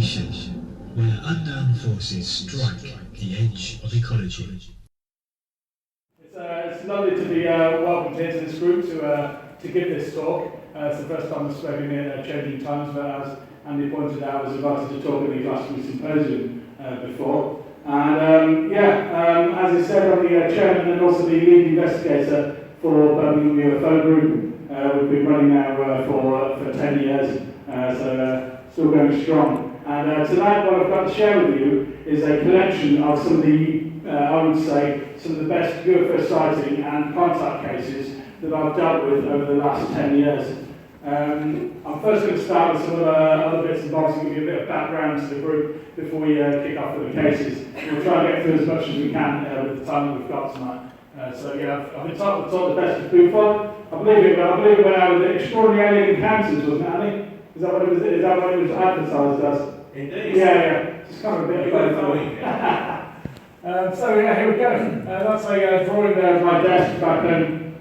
station where unknown forces strike the edge of ecology. It's lovely to be welcomed into this group to give this talk. It's the first time I've spoken in Changing Times, but as Andy pointed out, I was invited to talk at the Glastonbury Symposium before. And as he said, I'm the chairman and also the lead investigator for Birmingham UFO Group. We've been running now for 10 years, so still going strong. And tonight what I've got to share with you is a collection of some of the, I would say, some of the best UFO sighting and contact cases that I've dealt with over the last 10 years. I'm first going to start with some of the other bits and bobs and give you a bit of background to the group before we kick off with the cases. We'll try and get through as much as we can with the time that we've got tonight. I've been taught the best of BUFOG. I believe it went out with Extraordinary Alien Encounters, wasn't it, Annie? Is that what it was advertised as? Indeed. Yeah. Just kind of a bit of both. Here we go. That's a drawing there of my desk back then.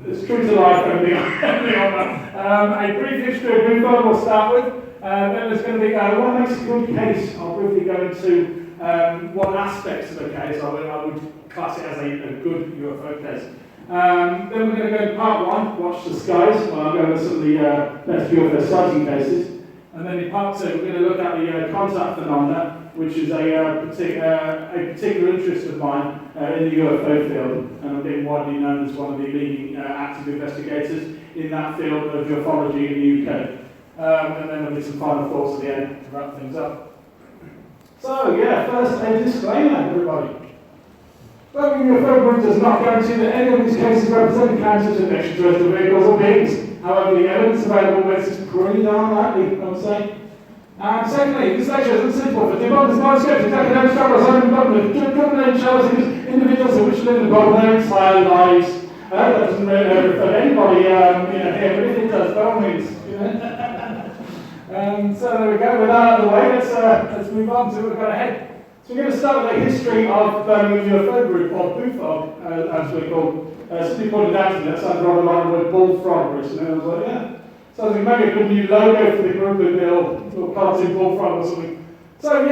It's true to life, everything on that. A brief history of BUFOG we'll start with. Then there's going to be what makes a good case. I'll briefly go into what aspects of a case I would class it as a good UFO case. Then we're going to go to part one, watch the skies. I'll go over some of the best UFO sighting cases. And then in part two, we're going to look at the contact phenomena, which is a particular interest of mine in the UFO field. And I'm being widely known as one of the leading active investigators in that field of ufology in the UK. And then there'll be some final thoughts at the end to wrap things up. So, first a disclaimer, everybody. Birmingham UFO Group does not guarantee that any of these cases represent encounters with extraterrestrial vehicles or beings. However, the evidence available makes this pretty darn likely, I would say. And secondly, this lecture isn't simple for debunkers, non-skeptics, academics, travelers, government charities, individuals who wish to live in God their entire lives. That doesn't really refer to anybody here, but if it does, by all means. So there we go. With that out of the way, let's move on to what we've got ahead. So we're going to start with a history of Birmingham UFO Group, or BUFOG, as we're called. Somebody pointed out to me that sounds rather like the word bullfrog recently. I was like, yeah. So I think maybe a good new logo for the group would be a little cartoon bullfrog or something. So we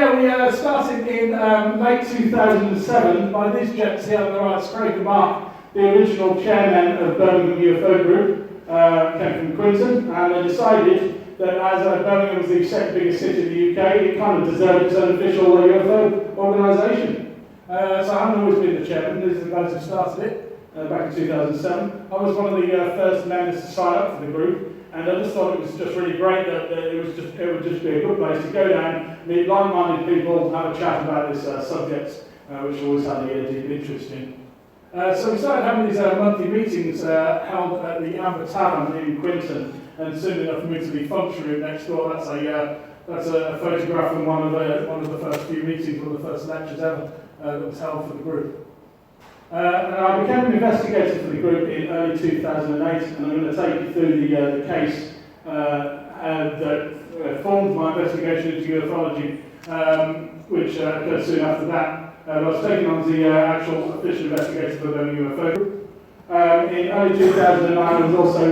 started in late 2007 by these gents here on the right, Craig and Mark, the original chairmen of Birmingham UFO Group, came from Quinton, and they decided that as Birmingham was the second biggest city in the UK, it kind of deserved its own official UFO organisation. So I haven't always been the chairman. These are the guys who started it back in 2007. I was one of the first members to sign up for the group, and I just thought it was just really great that it would just be a good place to go down, meet like-minded people, have a chat about this subject, which I always had a deep interest in. So we started having these monthly meetings held at the Amber Tavern in Quinton, and soon enough for me to be function room next door. That's a photograph from one of the first few meetings, one of the first lectures ever that was held for the group. And I became an investigator for the group in early 2008, and I'm going to take you through the case that formed my investigation into ufology, which occurred soon after that. I was taken on as the actual official investigator for the UFO Group. In early 2009, I was also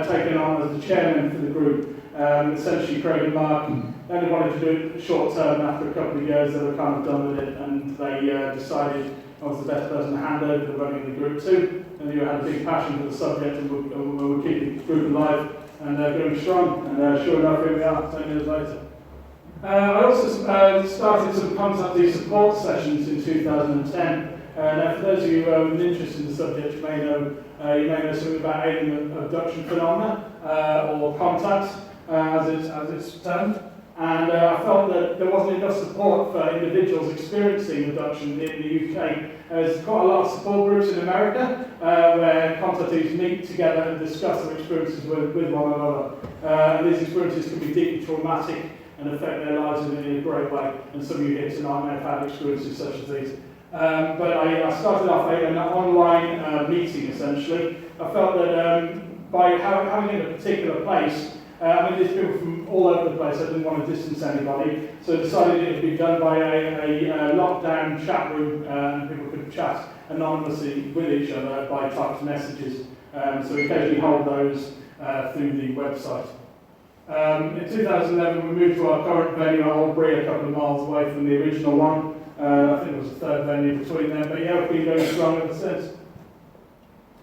taken on as the chairman for the group. Essentially, Craig and Mark only wanted to do it short term. After a couple of years, they were kind of done with it, and they decided I was the best person to hand over the running of the group to. And you had a big passion for the subject, and we were keeping the group alive and going strong. And sure enough, here we are, 10 years later. I also started some contactee support sessions in 2010. Now, for those of you with an interest in the subject, you may know something about alien abduction phenomena or contact, as it's termed. And I felt that there wasn't enough support for individuals experiencing abduction in the UK. There's quite a lot of support groups in America where contactees meet together and discuss their experiences with one another. And these experiences can be deeply traumatic and affect their lives in a great way. And some of you here tonight may have had experiences such as these. But I started off an online meeting, essentially. I felt that by having it in a particular place, there's people from all over the place. I didn't want to distance anybody, so I decided it would be done by a lockdown chat room, and people could chat anonymously with each other by typed messages. So we occasionally hold those through the website. In 2011, we moved to our current venue at Old Bree, a couple of miles away from the original one. I think it was the third venue between them, but yeah, we've been going strong ever since.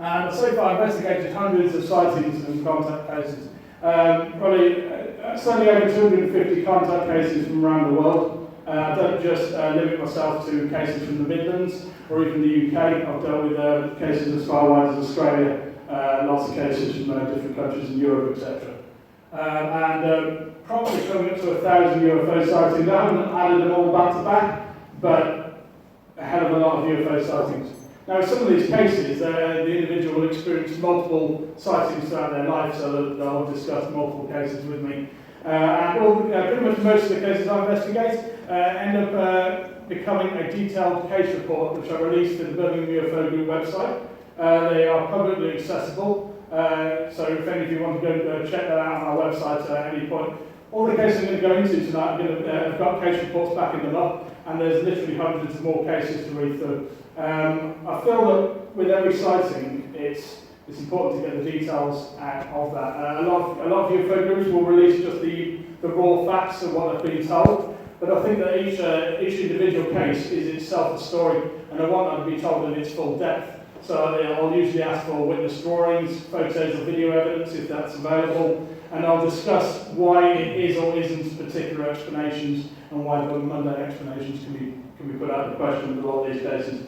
And so far, I've investigated hundreds of sightings and contact cases. Certainly over 250 contact cases from around the world. I don't just limit myself to cases from the Midlands or even the UK. I've dealt with cases as far wide as Australia, lots of cases from different countries in Europe, etc. And probably coming up to 1,000 UFO sightings. I haven't added them all back to back, but a hell of a lot of UFO sightings. Now, in some of these cases, the individual will experience multiple sightings throughout their life, so that they'll discuss multiple cases with me. Pretty much most of the cases I investigate end up becoming a detailed case report, which I released to the Birmingham UFO Group website. They are publicly accessible, so if any of you want to go check that out on our website at any point. All the cases I'm going to go into tonight, I've got case reports backing them up, and there's literally hundreds more cases to read through. I feel that with every sighting, it's important to get the details out of that. A lot of UFO groups will release just the raw facts of what they've been told, but I think that each individual case is itself a story, and I want that to be told in its full depth. So I'll usually ask for witness drawings, photos or video evidence if that's available, and I'll discuss why it is or isn't particular explanations and why the mundane explanations can be put out of the question with a lot of these cases.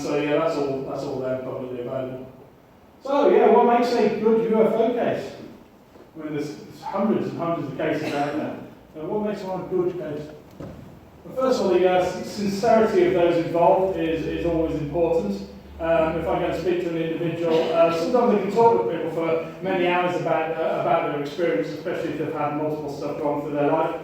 So yeah, that's all there publicly available. So yeah, what makes a good UFO case? I mean, there's hundreds and hundreds of cases out there. What makes one a good case? Well, first of all, the sincerity of those involved is always important. If I go and speak to an individual, sometimes I can talk with people for many hours about their experience, especially if they've had multiple stuff going through their life.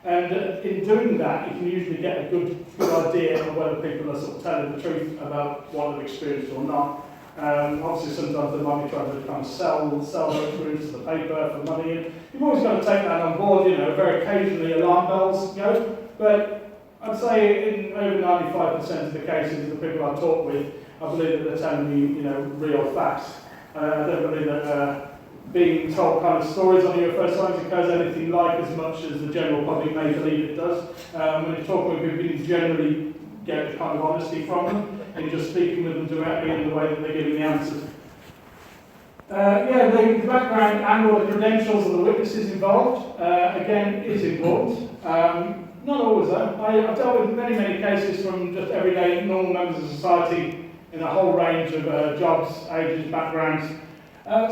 And in doing that, you can usually get a good idea of whether people are sort of telling the truth about what they've experienced or not. Obviously, sometimes they might be trying to kind of sell their experience to the paper for money. And you've always got to take that on board. Very occasionally alarm bells go. But I'd say in over 95% of the cases, the people I talk with, I believe that they're telling me, real facts. I don't believe that being told kind of stories on UFO sightings occurs anything like as much as the general public may believe it does. When you talk with people, you generally get the kind of honesty from them, and just speaking with them directly in the way that they're giving the answers. The background and all the credentials of the witnesses involved, again, is important. Not always though. I've dealt with many cases from just everyday normal members of society in a whole range of jobs, ages, backgrounds.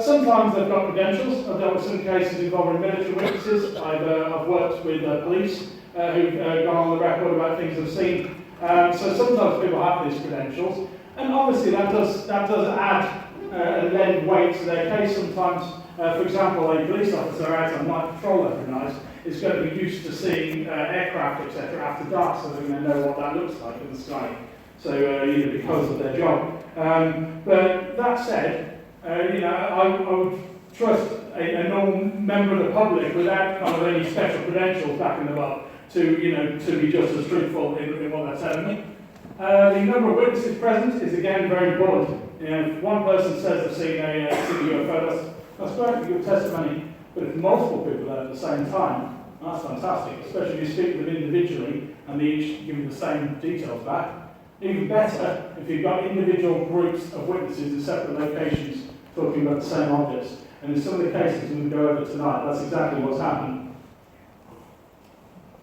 Sometimes they've got credentials. I've dealt with some cases involving military witnesses. I've worked with police who've gone on the record about things they've seen. So sometimes people have these credentials, and obviously that does add and lend weight to their case. Sometimes, for example, a police officer out on night patrol every night is going to be used to seeing aircraft, etc., after dark, so they're going to know what that looks like in the sky. So because of their job. But that said, I would trust a normal member of the public without kind of any special credentials backing them up to be just as truthful in what they're telling me. The number of witnesses present is again very important. If one person says they've seen a UFO, that's great, good testimony. But if multiple people are at the same time, that's fantastic, especially if you speak to them individually and they each give you the same details back. Even better if you've got individual groups of witnesses in separate locations talking about the same objects. And in some of the cases we're going to go over tonight, that's exactly what's happened.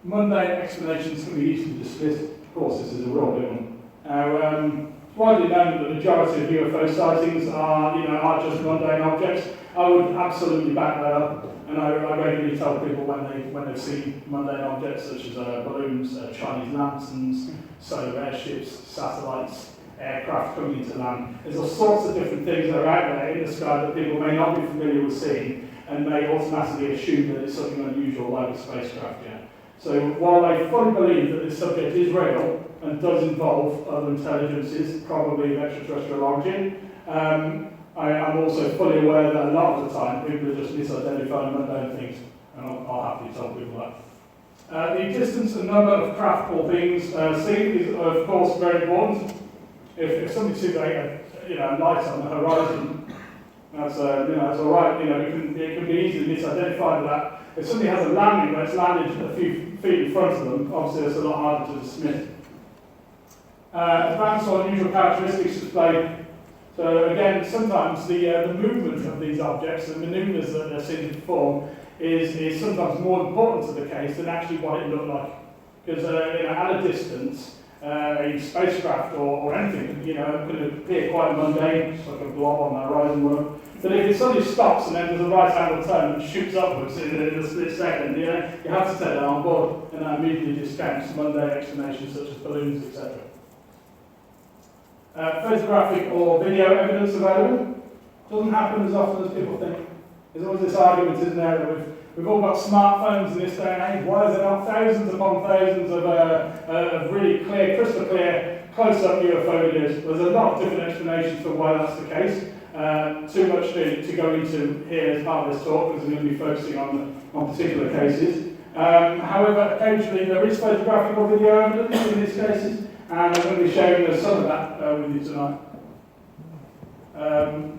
Mundane explanations can be easily dismissed. Of course, this is a real big one. It's widely known that the majority of UFO sightings are just mundane objects. I would absolutely back that up, and I regularly tell people when they've seen mundane objects such as balloons, Chinese lanterns, solar airships, satellites, aircraft coming into land. There's all sorts of different things that are out there in the sky that people may not be familiar with seeing and may automatically assume that it's something unusual like a spacecraft. Yeah. So while I fully believe that this subject is real and does involve other intelligences, probably of extraterrestrial origin, I am also fully aware that a lot of the time people are just misidentifying mundane things, and I'll happily tell people that. The distance and number of craft or beings seen is of course very important. If somebody sees a light on the horizon, That's that's all right. It can be easily misidentified that if somebody has a landing where it's landed a few feet in front of them, obviously it's a lot harder to dismiss. Advanced or unusual characteristics displayed. So again, sometimes the movement of these objects, the manoeuvres that they're seen to perform, is sometimes more important to the case than actually what it looked like. Because at a distance, a spacecraft or anything, can appear quite mundane, just like a blob on the horizon. But if it suddenly stops and then does a right-angle turn and shoots upwards in a split second, you have to take that on board, and that immediately discounts mundane explanations such as balloons, etc. Photographic or video evidence available. Doesn't happen as often as people think. There's always this argument, isn't there, that we've all got smartphones in this day and age. Why is there not thousands upon thousands of really clear, crystal clear, close-up UFO videos? There's a lot of different explanations for why that's the case. Too much to go into here as part of this talk, because we're going to be focusing on particular cases. However, occasionally there is photographic or video evidence in these cases, and I'm going to be sharing some of that with you tonight.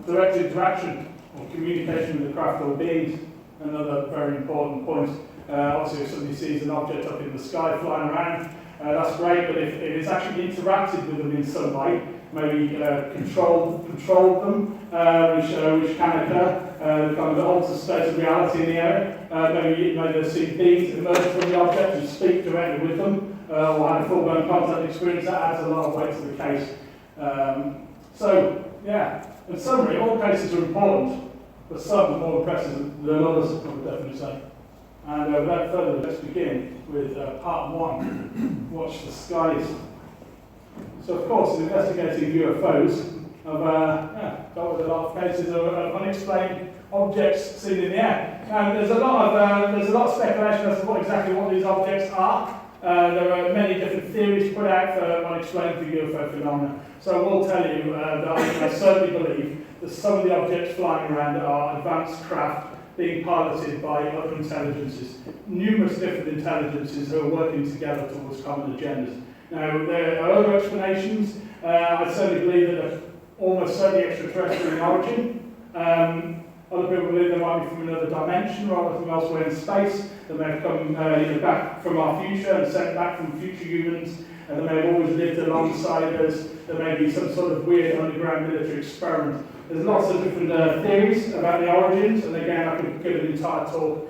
Direct interaction or communication with the craft or beings, another very important point. Obviously, if somebody sees an object up in the sky flying around, that's great, but if it's actually interacted with them in some way, maybe controlled them, which can occur, kind of the altered state of reality in the area. Maybe they've seen beings emerge from the object and speak directly with them, or had a full-blown contact experience. That adds a lot of weight to the case. In summary, all cases are important, but some are more impressive than others, I would definitely say. And without further ado, let's begin with part one, Watch the Skies. So of course, in investigating UFOs, I've dealt with a lot of cases of unexplained objects seen in the air. And there's a lot of speculation as to what these objects are. There are many different theories put out for unexplained UFO phenomena. So I will tell you that I certainly believe that some of the objects flying around are advanced craft being piloted by other intelligences, numerous different intelligences who are working together towards common agendas. Now, there are other explanations. I certainly believe that they're almost certainly extraterrestrial in origin. Other people believe they might be from another dimension rather than elsewhere in space. They may have come back from our future and sent back from future humans, and they may have always lived alongside us. There may be some sort of weird underground military experiment. There's lots of different theories about the origins, and again, I could give an entire talk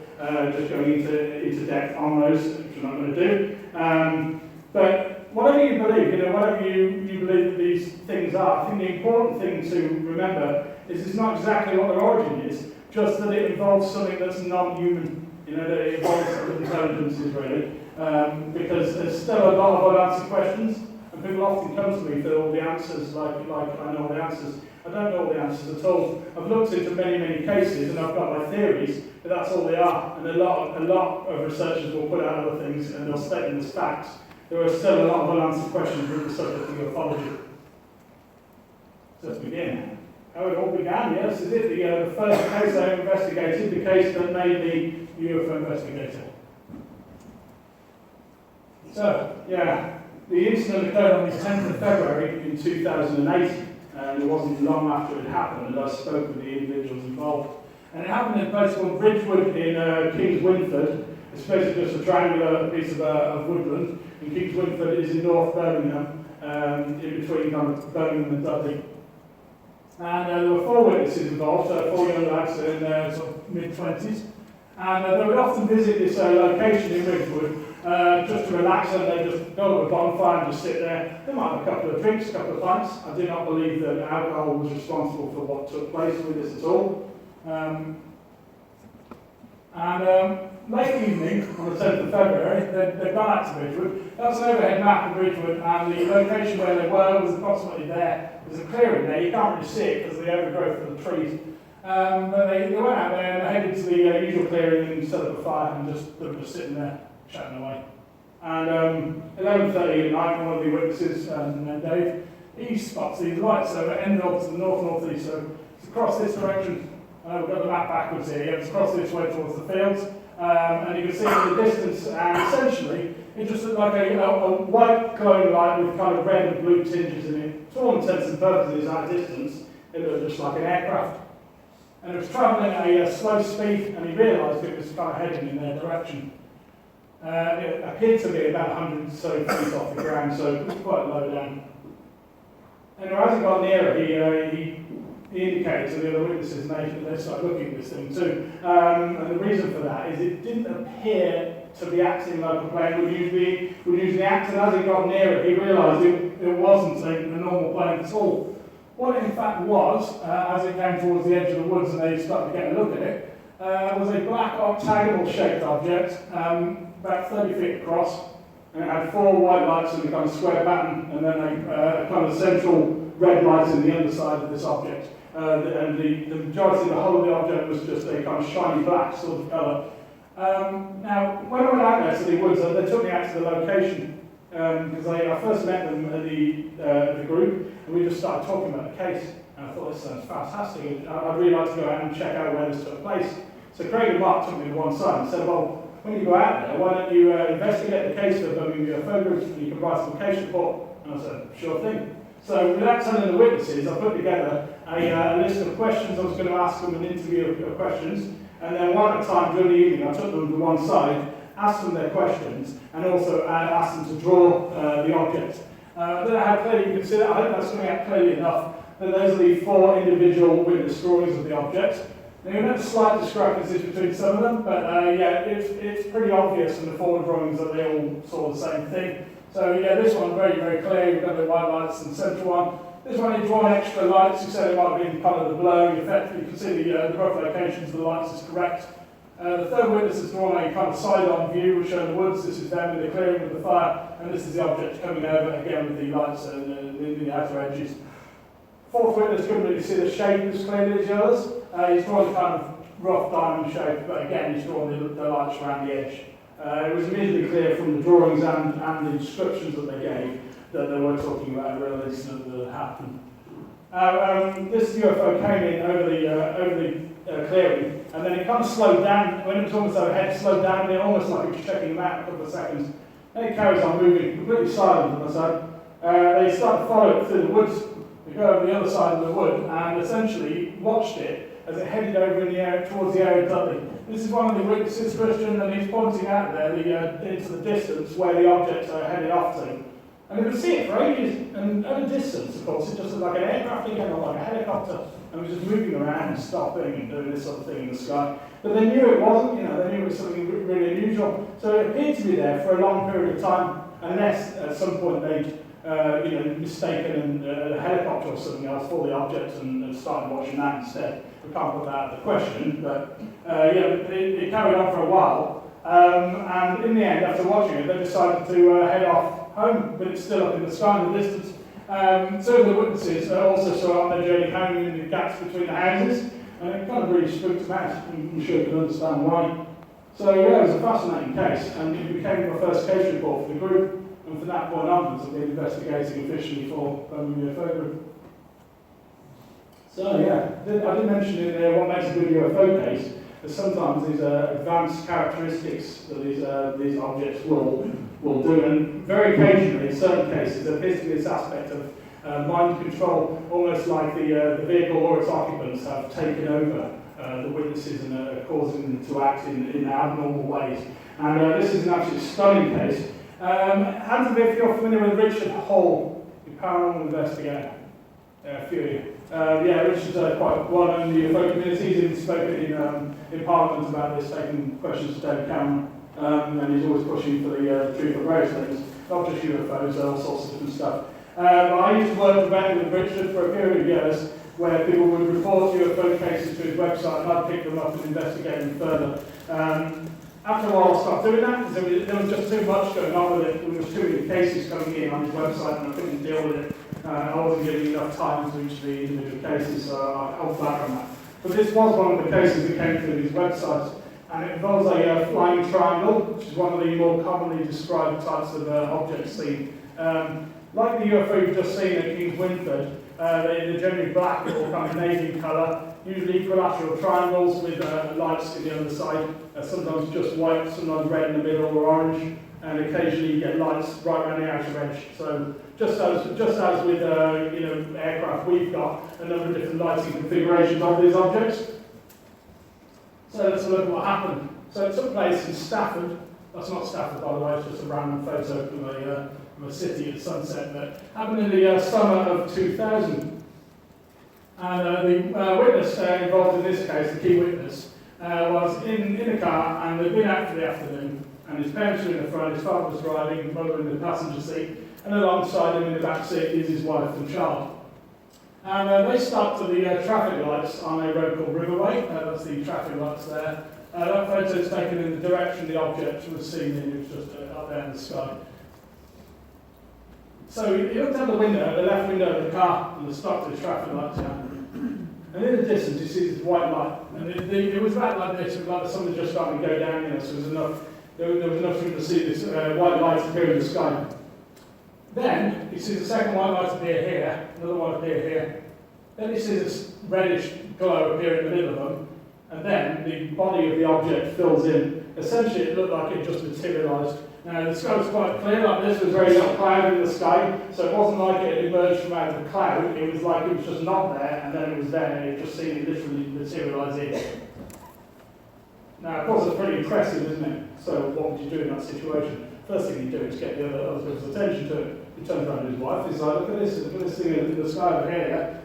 just going into depth on those, which I'm not going to do. But whatever you believe, whatever you believe that these things are, I think the important thing to remember is it's not exactly what their origin is, just that it involves something that's non-human, that it involves other intelligences really, because there's still a lot of unanswered questions, and people often come to me for all the answers, like I know all the answers. I don't know all the answers at all. I've looked into many, many cases and I've got my theories, but that's all they are. And a lot of researchers will put out other things and they'll state them as facts. There are still a lot of unanswered questions with the subject of ufology. So let's begin. How it all began, yes, is it the first case I investigated, the case that made me UFO investigator. So, the incident occurred on the 10th of February in 2008. And it wasn't long after it happened that I spoke with the individuals involved. And it happened in a place called Ridgewood in Kings Winford. It's basically just a triangular piece of woodland. And Kings Winford is in North Birmingham, in between Birmingham and Dudley. And there were 4 witnesses involved, 4 young lads in their sort of mid-20s. And they would often visit this location in Ridgewood just to relax, and they just build up a bonfire and just sit there. They might have a couple of drinks, a couple of pints. I do not believe that alcohol was responsible for what took place with this at all. Late evening, on the 10th of February, they'd gone out to Ridgewood. That was an overhead map of Ridgewood, and the location where they were was approximately there. There's a clearing there, you can't really see it because of the overgrowth of the trees. But they went out there and they headed to the usual clearing and set up a fire, and they were just sitting there, chatting away. And 11:30 at night, one of the witnesses, Dave, he spots these lights over at end of to the north-northeast, so it's across this direction. We've got the map backwards here, it's across this way towards the fields, and you can see in the distance, and essentially, it just looked like a white glowing light with kind of red and blue tinges in it. To all intents and purposes, at a distance, it looked just like an aircraft. and it was travelling at a slow speed, and he realised it was kind of heading in their direction. It appeared to be about 100 or so feet off the ground, so it was quite low down. And as he got nearer, he indicated to the other witnesses, and they started looking at this thing too. And the reason for that is it didn't appear to be acting like a plane would usually act, and as he got nearer, he realised it wasn't a normal plane at all. What it in fact was, as it came towards the edge of the woods and they started to get a look at it, was a black octagonal-shaped object, about 30 feet across, and it had 4 white lights in a kind of square pattern, and then a kind of central red light in the underside of this object. And the majority of the whole of the object was just a kind of shiny black sort of colour. Now, when I went out there to the woods, they took me out to the location, because I first met them at the group, and we just started talking about the case. And I thought, this sounds fantastic. I'd really like to go out and check out where this took place. So Craig and Mark took me to one side and said, well, when you go out there, why don't you investigate the case for the Birmingham UFO Group, and you can write some case report? And I said, sure thing. So without telling the witnesses, I put together a list of questions I was going to ask them, an interview of questions, and then one at a time during the evening I took them to one side, asked them their questions, and also asked them to draw the object. I don't know how clearly you can see that. I hope that's coming out clearly enough. That those are the 4 individual witness drawings of the object. Now, you notice slight discrepancies between some of them, but yeah, it's pretty obvious in the 4 drawings that they all saw the same thing. So yeah, this one very, very clear. We've got the white lights and the central one. This one, he's drawn extra lights. You said it might be in colour of the blurring effect. You can see the rough locations of the lights is correct. The third witness has drawn a kind of side-on view, which showing the woods. This is them in the clearing with the fire, and this is the object coming over again with the lights in the outer edges. Fourth witness couldn't really see the shape as clearly as the others. He's drawn a kind of rough diamond shape, but again, he's drawn the lights around the edge. It was immediately clear from the drawings and the descriptions that they gave that they were talking about a real incident that happened. This UFO came in over the clearing, and then it kind of slowed down. When it was almost overhead, it slowed down a bit, almost like it was checking them out a couple of seconds. Then it carries on moving, completely silent on the side. They start to follow it through the woods. They go over the other side of the wood and essentially watched it as it headed over in the area, towards the area of Dudley. This is one of the witnesses, Christian, and he's pointing out there into the distance where the objects are headed off to. And you could see it for ages, and at a distance, of course, it just looked like an aircraft again, or like a helicopter, and it was just moving around and stopping and doing this sort of thing in the sky. But they knew it wasn't, they knew it was something really unusual. So it appeared to be there for a long period of time, unless at some point they'd mistaken a helicopter or something else for the object and started watching that instead. We can't put that out of the question, but it carried on for a while. And in the end, after watching it, they decided to head off home, but it's still up in the sky in the distance. Two of the witnesses also saw it on their journey home in the gaps between the houses, and it kind of really spooked them out. I'm sure you can understand why. So yeah, it was a fascinating case, and it became my first case report for the group. And from that point onwards, I've been investigating officially for Birmingham UFO Group. So yeah, I did mention in there what makes a good UFO case, is sometimes these advanced characteristics that these objects will do, and very occasionally, in certain cases, there appears to be this aspect of mind control, almost like the vehicle or its occupants have taken over the witnesses and are causing them to act in abnormal ways. And this is an absolutely stunning case. Hands up if you're familiar with Richard Hall, the paranormal investigator. A few of you. Richard's quite well known in the UFO community. He's spoken in Parliament about this, taking questions to David Cameron, and he's always pushing for the truth of various things, not just UFOs, all sorts of different stuff. I used to work directly with Richard for a period of years, where people would report UFO cases to his website, and I'd pick them up and investigate them further. After a while, I stopped doing that because there was just too much going on with it. There was too many cases coming in on his website, and I couldn't deal with it. I wasn't giving enough time to each of the individual cases, so I held back on that. But this was one of the cases that came through his website, and it involves a flying triangle, which is one of the more commonly described types of objects seen. Like the UFO you've just seen at King's Winford, they're generally black or kind of navy colour, usually equilateral triangles with lights in the other side, sometimes just white, sometimes red in the middle or orange, and occasionally you get lights right around the outer edge. So just as with aircraft, we've got a number of different lighting configurations of these objects. So let's have a look at what happened. So it took place in Stafford. That's not Stafford, by the way, it's just a random photo of a city at sunset. That happened in the summer of 2000. And the witness involved in this case, the key witness, was in a car, and they'd been out for the afternoon, and his parents were in the front, his father was driving, his mother in the passenger seat, and alongside him in the back seat is his wife and child. And they stopped at the traffic lights on a road called Riverway. That's the traffic lights there. That photo is taken in the direction the object was seen in. It was just up there in the sky. So he looked out the window, the left window of the car, and stopped at the traffic lights. Yeah. And in the distance, you see this white light. And it was right like this. It was like the sun was just starting to go down. So there was enough for him to see this white light appear in the sky. Then he sees a second white light appear here, another one appear here. Then he sees this reddish glow appear in the middle of them, and then the body of the object fills in. Essentially, it looked like it just materialised. Now, the sky was quite clear, like this was very cloud in the sky, so it wasn't like it had emerged from out of the cloud. It was like it was just not there, and then it was there, and it just seemed to literally materialise in. Now, of course, it's pretty impressive, isn't it? So, what would you do in that situation? First thing you do is get the other people's attention to it. He turns around to his wife, he's like, look at this thing in the sky over here. Yeah?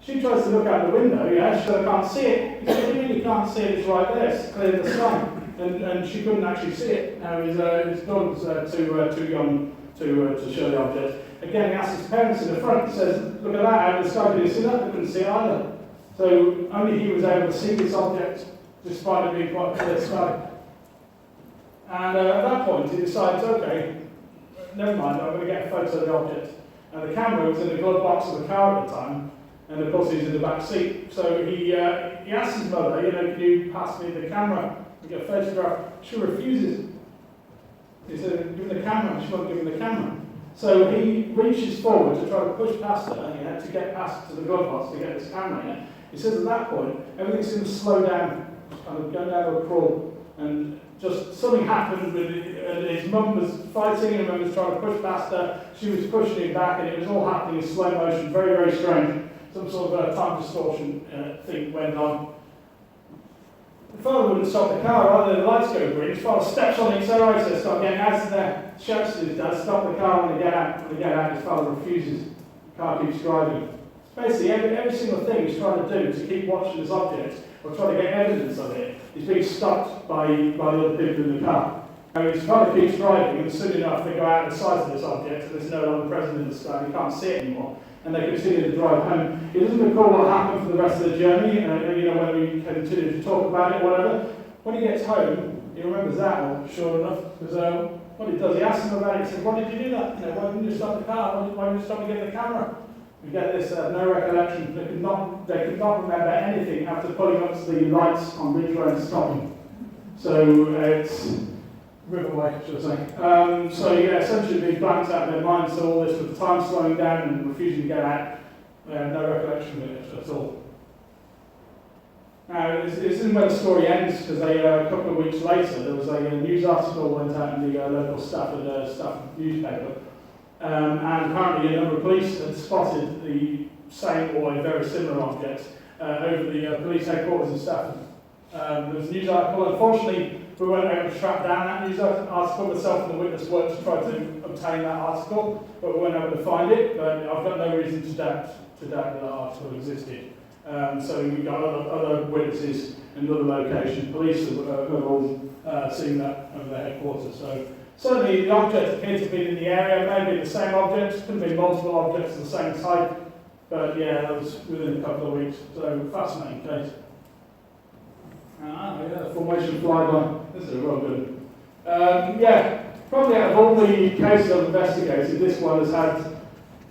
She tries to look out the window, yeah, she can't see it. He said, what do you mean you can't see it? It's right there, it's clear in the sky. And she couldn't actually see it. Now, his daughter was too young to show the object. Again, he asks his parents in the front, he says, look at that, out of the sky, can you see that? They couldn't see it either. So only he was able to see this object, despite it being quite clear sky. And at that point, he decides, okay, never mind, I'm going to get a photo of the object. And the camera was in the glove box of the car at the time, and of course he's in the back seat. So he asks his mother, can you pass me the camera and get a photograph? She refuses. He said, give me the camera, and she won't give him the camera. So he reaches forward to try to push past her, to get past to the glove box to get this camera in. He says at that point, everything seems to slow down, kind of going down to a crawl, and just something happened with his mum was fighting, and mum was trying to push past her. She was pushing him back, and it was all happening in slow motion, very, very strange. Some sort of time distortion thing went on. The father wouldn't stop the car, either the lights go green. His father steps on the accelerator, start getting out of there, shouts to his dad, stop the car when they get out. When they get out, his father refuses. The car keeps driving. Basically, every single thing he's trying to do to keep watching this object, or try to get evidence of it, is being stopped by the other people in the car. And his father keeps driving, and soon enough they go out of the sight of this object, and it's no longer present in the sky, he can't see it anymore. And they continue to drive home. He doesn't recall what happened for the rest of the journey, when we continue to talk about it, whatever. When he gets home, he remembers that, well, sure enough, because what he does, he asks him about it, he says, why did you do that? Why didn't you stop the car? Why didn't you stop me getting the camera? We get this, no recollection. They could not remember anything after pulling up to the lights on Ridge Road and stopping. So it's Riverway, should I say. So essentially being blanked out of their minds, so all this with the time slowing down and refusing to get out, no recollection of it at all. Now, this isn't where the story ends, because a couple of weeks later, there was a news article went out in the local Stafford newspaper, and apparently a number of police had spotted the same or a very similar object over the police headquarters in Stafford. There was a news article. Unfortunately, we weren't able to track down that news article. Myself and the witness worked to try to obtain that article, but we weren't able to find it. But I've got no reason to doubt that article existed. So we've got other witnesses in other locations. Police have all seen that over their headquarters. So certainly the object appeared to be in the area. Maybe the same object, could be multiple objects of the same type. But yeah, that was within a couple of weeks. So fascinating case. Formation flyby. This is real good. Probably out of all the cases I've investigated, this one has had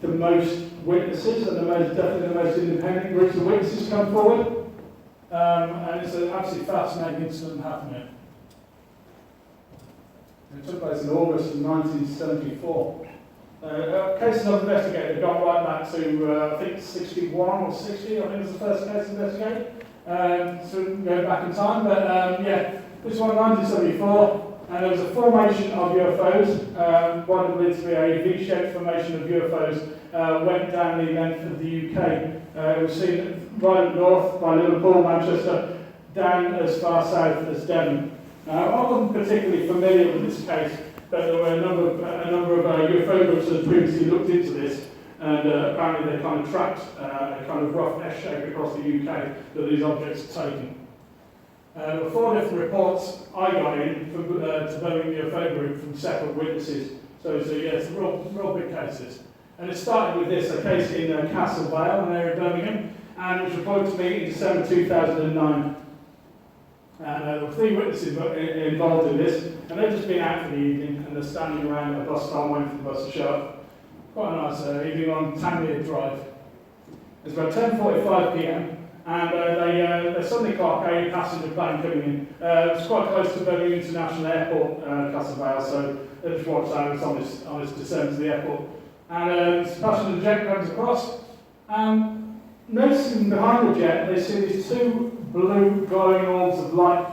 the most witnesses and definitely the most independent groups of witnesses come forward. And it's an absolutely fascinating incident happening. It took place in August of 1974. Cases I've investigated have gone right back to, I think, 61 or 60, I think was the first case investigated. So go back in time, but this one in 1974, and there was a formation of UFOs. One believed to be a V-shaped formation of UFOs went down the length of the UK. It was seen right up north by Liverpool, Manchester, down as far south as Devon. Now, I wasn't particularly familiar with this case, but there were a number of UFO groups that had previously looked into this, and apparently they kind of tracked a kind of rough S-shape across the UK that these objects are taking. There were 4 different reports I got in from, to Birmingham UFO Group from separate witnesses. So yeah, it's real big cases. And it started with this, a case in Castle Vale, an area of Birmingham, and it was reported to me in December 2009. And there were 3 witnesses involved in this, and they'd just been out for the evening, and they're standing around a bus stop waiting for the bus to show up. Quite a nice evening on Tanmere Drive. It's about 10:45 p.m. and they suddenly clock a passenger plane coming in. It was quite close to Birmingham International Airport, Castle Vale, so they just watched out. It's on its descent to the airport. And this passenger jet comes across, and noticing behind the jet, they see these 2 blue glowing orbs of light.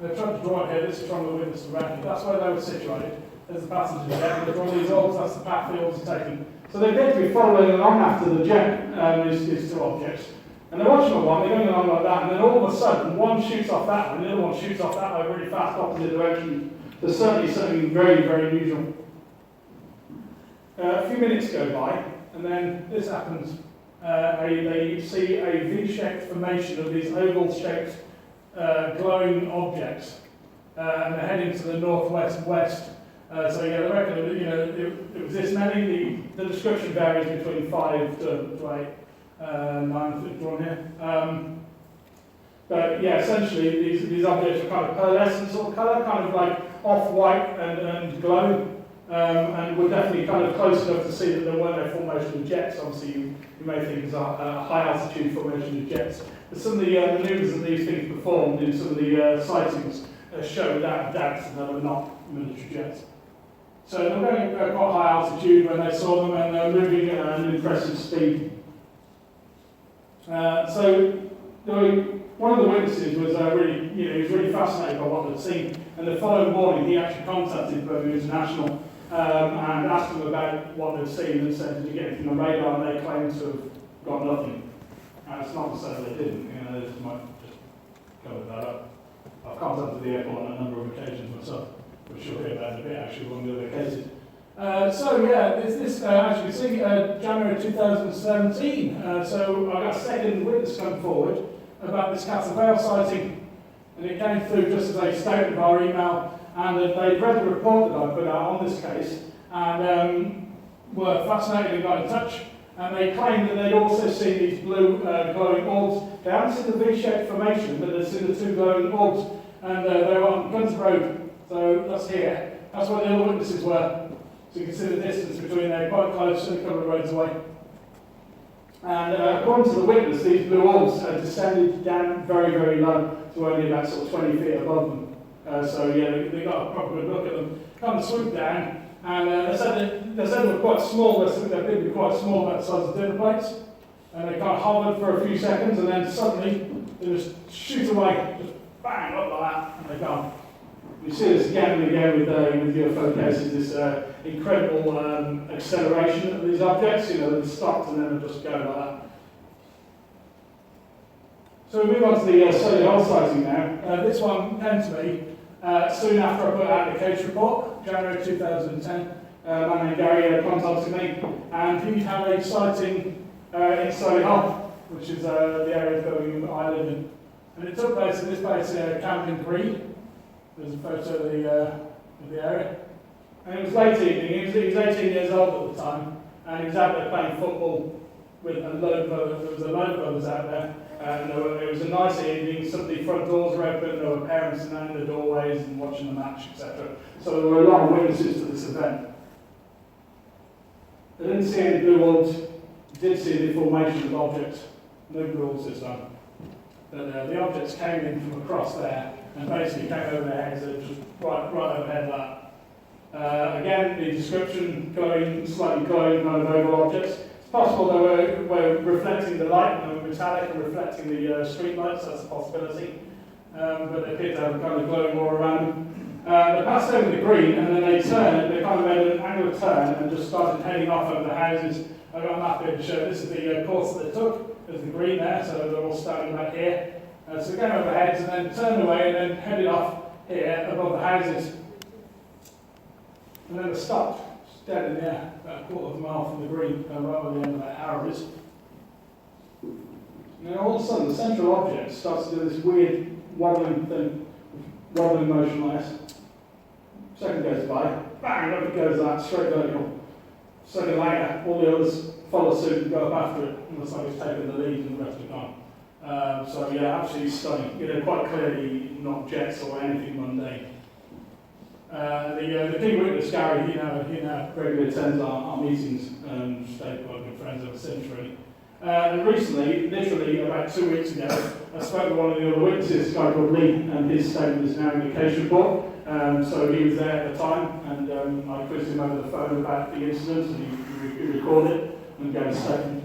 They're trying to draw it here. This is from the witness around. That's where they were situated. There's the passenger jet, and they draw these orbs. That's the path the orbs are taking. So they appear to be following along after the jet, these 2 objects. And they're watching one, they're going along like that, and then all of a sudden, one shoots off that way, and the other one shoots off that way really fast, opposite direction. There's certainly something very, very unusual. A few minutes go by, and then this happens. They see a V-shaped formation of these oval-shaped glowing objects, and they're heading to the northwest-west. So yeah, they reckon it was this many. The description varies between 5 to 8. 9 foot drawn here. But yeah, essentially these objects are kind of pearlescent sort of colour, kind of like off-white and glowing, and we're definitely kind of close enough to see that there weren't no formation of jets. Obviously you may think it's a high altitude formation of jets, but some of the manoeuvres that these things performed in some of the sightings show without doubt that they were not military jets. So they were going at quite high altitude when they saw them, and they were moving at an impressive speed. One of the witnesses was he was really fascinated by what they'd seen, and the following morning he actually contacted Birmingham International and asked them about what they'd seen, and said, "Did you get anything on radar?" And they claimed to have got nothing. And it's not to say they didn't, they just might just cover that up. I've contacted the airport on a number of occasions myself, which you'll hear about in a bit actually, one of the other cases. So yeah, this as you can see, January 2017. So I got a second witness come forward about this Castle Vale sighting, and it came through just as a statement of our email, and they'd read the report that I put out on this case, and were fascinated and got in touch, and they claimed that they'd also seen these blue glowing orbs. They hadn't seen the V-shaped formation, but they'd seen the 2 glowing orbs, and they were on Guns Road, so that's here. That's where the other witnesses were. So you can see the distance between there, quite close, a couple of roads away. And according to the witness, these blue orbs had descended down very, very low to only about sort of 20 feet above them. So yeah, they got a proper good look at them. Kind of swooped down, and they said they were quite small. They said they'd be quite small, about the size of dinner plates. And they kind of hovered for a few seconds, and then suddenly they just shoot away, just bang, up like that, and they're gone. We see this again and again with UFO cases, this incredible acceleration of these objects, they're stopped and then they just go like that. So we move on to the Surrey Hole sighting now. This one came to me soon after I put out the case report, January 2010. A man named Gary contacted me, and he had a sighting in Surrey Hole, which is the area of Birmingham I live in. And it took place in this place, Camden Green. There's a photo of the area. And it was late evening. He was 18 years old at the time, and he was out there playing football with a load of brothers. There was a load of brothers out there, and it was a nice evening. Some of the front doors were open. There were parents in the doorways and watching the match, etc. So there were a lot of witnesses to this event. They didn't see any blue orbs. Did see the formation of objects. No blue orbs this time. But the objects came in from across there, and basically came over their heads, just right overhead that. Again, the description slightly glowing kind of oval objects. It's possible they were reflecting the light, they were metallic and reflecting the street lights, that's a possibility. But they appear to have kind of glowing more around them. They passed over the green, and then they turned, they kind of made an angular turn and just started heading off over the houses. I've got a map here to show this is the course that they took. There's the green there, so they're all standing right here. So they came overhead and then turned away and then headed off here above the houses. And then they stopped, just dead in the air, about a quarter of a mile from the green, right where the end of that arrow is. And then all of a sudden, the central object starts to do this weird wobbling thing, wobbling motion like this. Second goes by, bang, up it goes that, straight vertical. Second later, all the others follow suit and go up after it, and looks like it's taken the lead and the rest are gone. So yeah, absolutely stunning. You know, quite clearly not jets or anything mundane. The key witness, Gary, he now regularly attends our meetings, stayed quite good friends ever since, really. And recently, literally about 2 weeks ago, I spoke to one of the other witnesses, a guy called Lee, and his statement is now in the case report. So he was there at the time, and I quizzed him over the phone about the incident, and he recorded it and gave a statement.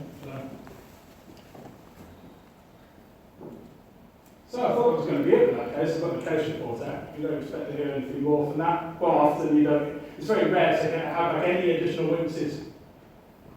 So I thought it was going to be it in that case. I've got the case report out. You don't expect to hear anything more from that. Quite often, you don't. It's very rare to have any additional witnesses.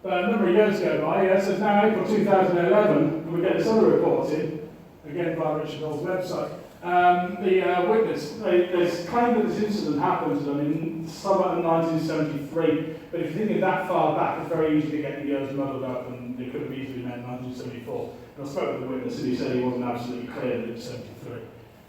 But a number of years go by, so it's now April 2011, and we get this other report in, again via Richard Hall's website. The witness, they claim that this incident happened to them in summer of 1973, but if you think of that far back, it's very easy to get the years muddled up, and it could have easily meant 1974. And I spoke with the witness, and he said he wasn't absolutely clear that it was 73.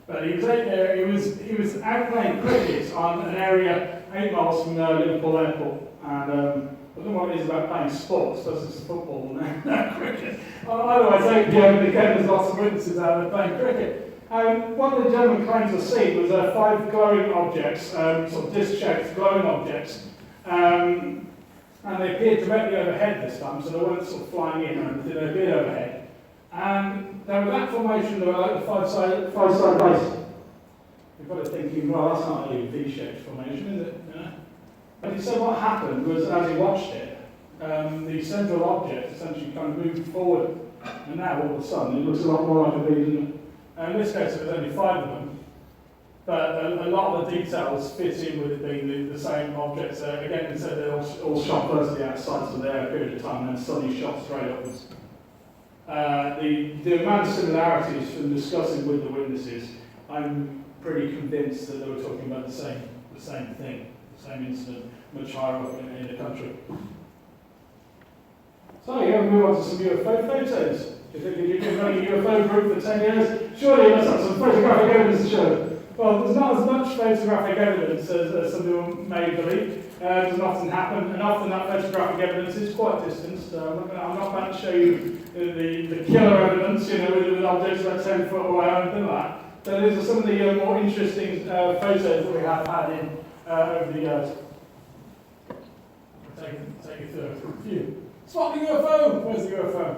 But he was out playing cricket on an area 8 miles from Liverpool Airport, and I don't know what it is about playing sports versus football and cricket. Either way, again, there's lots of witnesses out there playing cricket. One of the gentlemen claimed to see was 5 glowing objects, sort of disc-shaped glowing objects, and they appeared directly overhead this time, so they weren't sort of flying in or anything, they appeared overhead. And they were that formation, they were like a five-side base. You've got to thinking, well, that's not a V-shaped formation, is it? Yeah. And he said what happened was, as he watched it, the central object essentially kind of moved forward, and now all of a sudden it looks a lot more like a V, doesn't it? In this case, there was only 5 of them, but a lot of the details fit in with it being the same objects. Again, it said they all shot firstly outside, so there a period of time, and then suddenly shot straight upwards. The amount of similarities from discussing with the witnesses, I'm pretty convinced that they were talking about the same thing, the same incident, much higher up in the country. So yeah, we move on to some UFO photos. Do you think you've been running a UFO group for 10 years? Surely you must have some photographic evidence to show. Well, there's not as much photographic evidence as some people may believe. It doesn't often happen, and often that photographic evidence is quite distant. I'm not about to show you the killer evidence, with objects about 10 foot away or anything like that. So these are some of the more interesting photos that we have had in over the years. I'll take you through a few. Spot the UFO! Where's the UFO?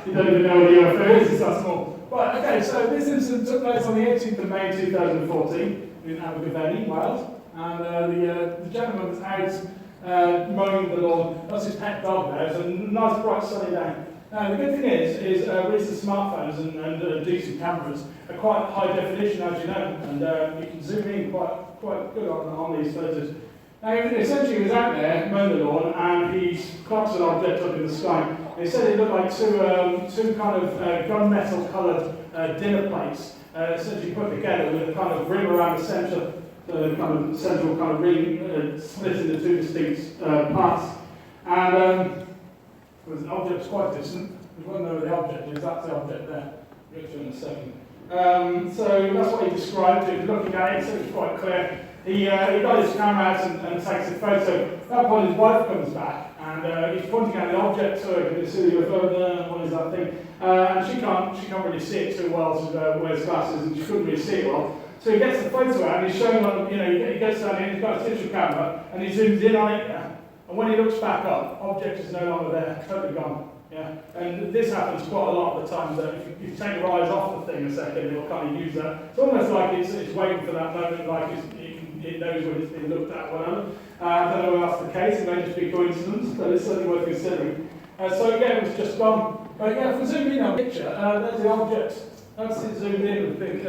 You don't even know what the UFO is, it's that small. Right, okay, so this incident took place on the 18th of May 2014 in Abergavenny, Wales. And the gentleman was out mowing the lawn. That's his pet dog there. It's a nice bright sunny day. Now the good thing is recent smartphones and decent cameras are quite high definition, as you know, and you can zoom in quite good on these photos. Now, essentially, he was out there mowing the lawn, and he clocks an object up in the sky. And he said it looked like two kind of gunmetal coloured dinner plates, essentially put together with a kind of rim around the centre, kind of central kind of ring split into 2 distinct parts. And the object was quite distant. We won't know where the object is. That's the object there. We'll get to in a second. So that's what he described. He was looking at it, so it was quite clear. He got his camera out and takes a photo. At that point, his wife comes back, and he's pointing at the object to her. Can you see the UFO there? What is that thing? And she can't really see it too well. She wears glasses, and she couldn't really see it well. So he gets the photo out, and he's showing on, he gets down here, he's got a digital camera, and he zooms in on it. And when he looks back up, object is no longer there, totally gone. Yeah, and this happens quite a lot of the times that if you take your eyes off the thing a second, it'll kind of use that. It's almost like it's waiting for that moment, like it knows when it's been looked at, whatever. I don't know if that's the case, it may just be coincidence, but it's certainly worth considering. So again, it was just gone. But yeah, if we zoom in on the picture, there's the object. That's it zoomed in, I think.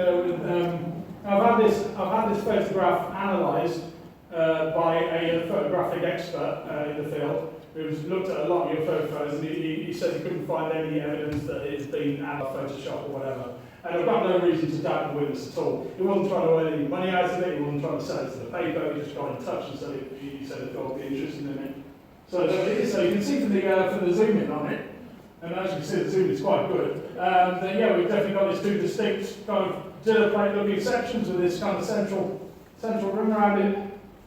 I've had this photograph analysed by a photographic expert in the field. who's looked at a lot of UFO photos, and he said he couldn't find any evidence that it's been out of Photoshop or whatever. And I've got no reason to doubt the witness at all. He wasn't trying to earn any money out of it, he wasn't trying to sell it to the paper, he just got in touch and said he said he thought he'd be interested in it. So you can see from the zoom in on it, and as you can see the zoom is quite good, that yeah, we've definitely got these two distinct kind of dinner plate looking sections with this kind of central ring around it.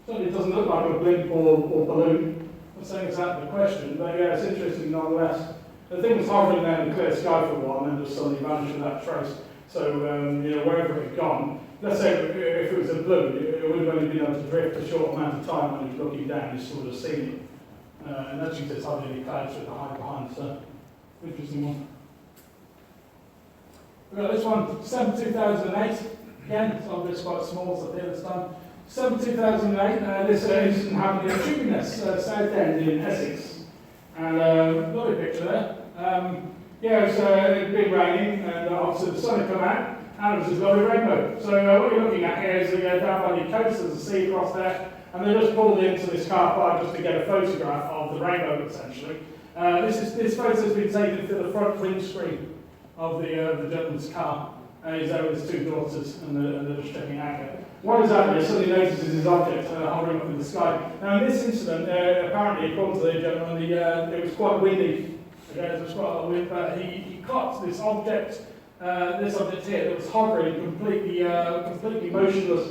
Certainly doesn't look like a blimp or balloon. I'm saying it's out of the question, but yeah, it's interesting nonetheless. The thing was hovering there in the clear sky for a while and then just suddenly vanished without trace. So, wherever it had gone, let's say if it was a balloon, it would have only been able to drift a short amount of time when he was looking down, you sort of seen it. And as you can see, it's hardly any clouds with the high behind, so interesting one. We've got this one, 2008. Again, it's obviously quite small, so here this time. 2008, this incident happened in Tubiness, South End in Essex. And lovely picture there. Yeah, it had been raining, and obviously the sun had come out, and it was this lovely rainbow. So what you're looking at here is down by the coast, there's a sea across there, and they just pulled into this car park just to get a photograph of the rainbow, essentially. This photo has been taken through the front windscreen of the gentleman's car. He's there with his two daughters, and they're just checking out here. What is happening? He suddenly notices his object hovering up in the sky. Now, in this incident, apparently, according to the gentleman, it was quite windy. Okay, there was quite a lot of wind, but he caught this object here that was hovering completely motionless.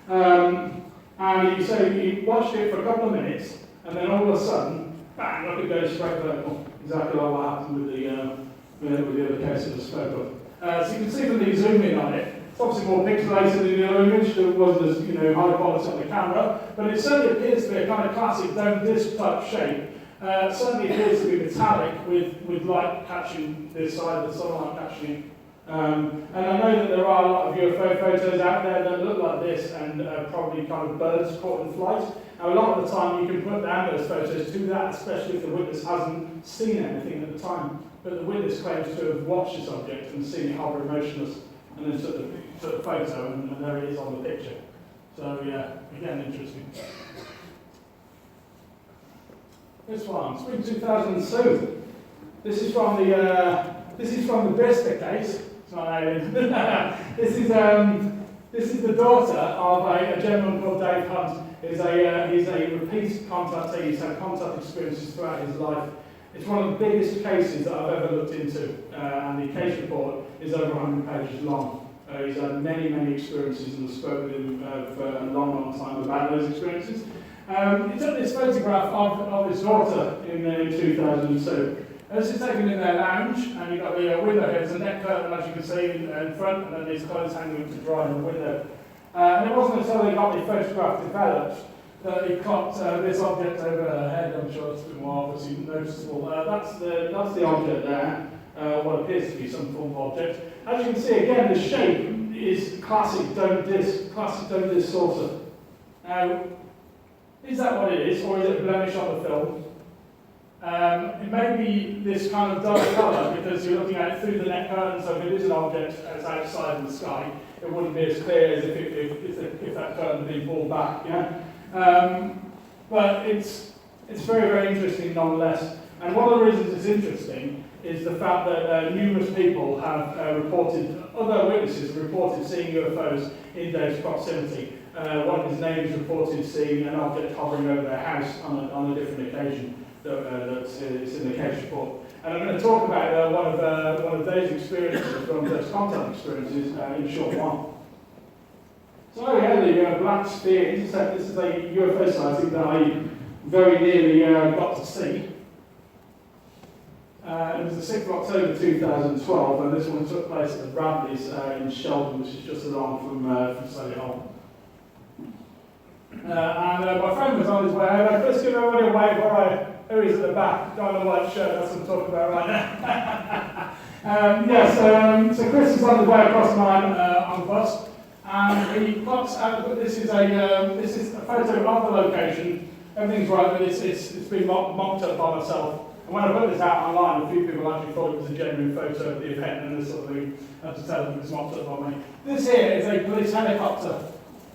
And he said he watched it for a couple of minutes, and then all of a sudden, bang, up it goes straight vertical. Exactly like what happened with the other case that was spoke of. So you can see from the zoom in on it, it's obviously more pixelated in the other image, it wasn't as high quality on the camera, but it certainly appears to be a kind of classic dome disc type shape. Certainly appears to be metallic with light catching this side, the sunlight catching it. And I know that there are a lot of UFO photos out there that look like this and probably kind of birds caught in flight. Now, a lot of the time you can put down those photos to that, especially if the witness hasn't seen anything at the time. But the witness claims to have watched this object and seen it hover motionless, and then took the photo, and there it is on the picture. So yeah, again, interesting. This one, spring 2002. This is from the Bristol case. It's not alien. This is the daughter of a gentleman called Dave Hunt. He's a repeat contactee. He's had contact experiences throughout his life. It's one of the biggest cases that I've ever looked into, and the case report is over 100 pages long. He's had many experiences and has spoken with him for a long time about those experiences. He took this photograph of his daughter in 2002. This is taken in their lounge, and you've got the window here. There's a net curtain, as you can see, in front, and then these clothes hanging to dry in the window. And it wasn't until they got the photograph developed that he caught this object over her head. I'm sure it's a bit more obviously noticeable. That's the object there, what appears to be some form of object. As you can see, again, the shape is classic dome disc saucer. Now, is that what it is, or is it a blemish on the film? It may be this kind of dark colour because you're looking at it through the net curtain, so if it is an object that's outside in the sky, it wouldn't be as clear as if that curtain had been pulled back. Yeah? But it's very interesting nonetheless. And one of the reasons it's interesting is the fact that numerous people have other witnesses have reported seeing UFOs in Dave's proximity. One of his neighbours reported seeing an object hovering over their house on a different occasion. That's in the case report. And I'm going to talk about one of those experiences, one of those contact experiences, in a short while. So yeah, the black sphere intercept. This is a UFO sighting that I very nearly got to see. It was the 6th of October 2012, and this one took place at the Bradleys in Sheldon, which is just along from Solihull. And my friend was on his way over. Chris, give everybody a wave. Who is at the back? Guy in the white shirt, that's what I'm talking about right now. So Chris is on his way across mine on the bus, and he pops out. This is a photo of the location. Everything's right, but it's been mocked up by myself. And when I put this out online, a few people actually thought it was a genuine photo of the event, and this sort of thing. I had to tell them it's mocked up by me. This here is a police helicopter.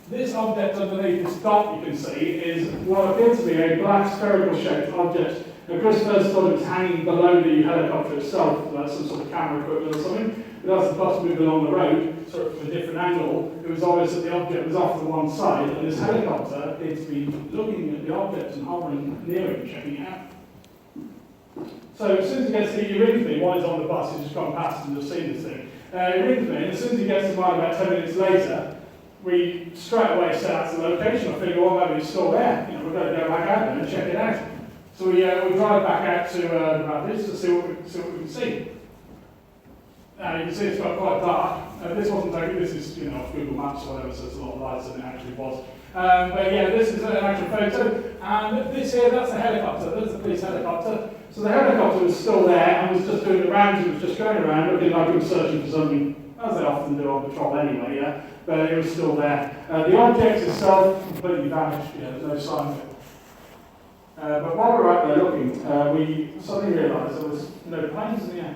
This object underneath this dot you can see is what appears to be a black spherical shaped object. Now, Chris first thought it was hanging below the helicopter itself, like some sort of camera equipment or something, but as the bus moved along the road, sort of from a different angle, it was obvious that the object was off to one side, and this helicopter appeared to be looking at the object and hovering near it and checking it out. So as soon as he gets to, he rings me while he's on the bus, he's just gone past and just seen this thing. He rings me, and as soon as he gets to mine about 10 minutes later, we straight away set out to the location. I figure, well, maybe it's still there. You know, we've got to go back out there and check it out. So we drive back out to the rapids to see what we can see. Now you can see it's got quite dark. This wasn't taken. This is off Google Maps or whatever, so it's a lot of lights than it actually was. But yeah, this is an actual photo, and this here, that's the helicopter. That's the police helicopter. So the helicopter was still there and was just doing the rounds. It was just going around looking like it was searching for something, as they often do on patrol anyway. Yeah, but it was still there. The object itself completely vanished. Yeah, there's no sign of it. But while we were out there looking, we suddenly realised there was no planes in the air.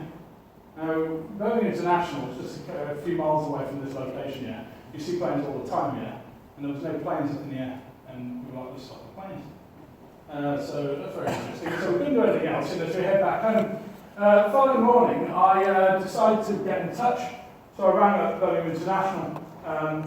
Birmingham International is just a few miles away from this location. Yeah, you see planes all the time. Yeah, and there was no planes up in the air, and we were like, let's stop the planes. So that's very interesting. So we couldn't do anything else, so we head back home. Following morning, I decided to get in touch. So I rang up Birmingham International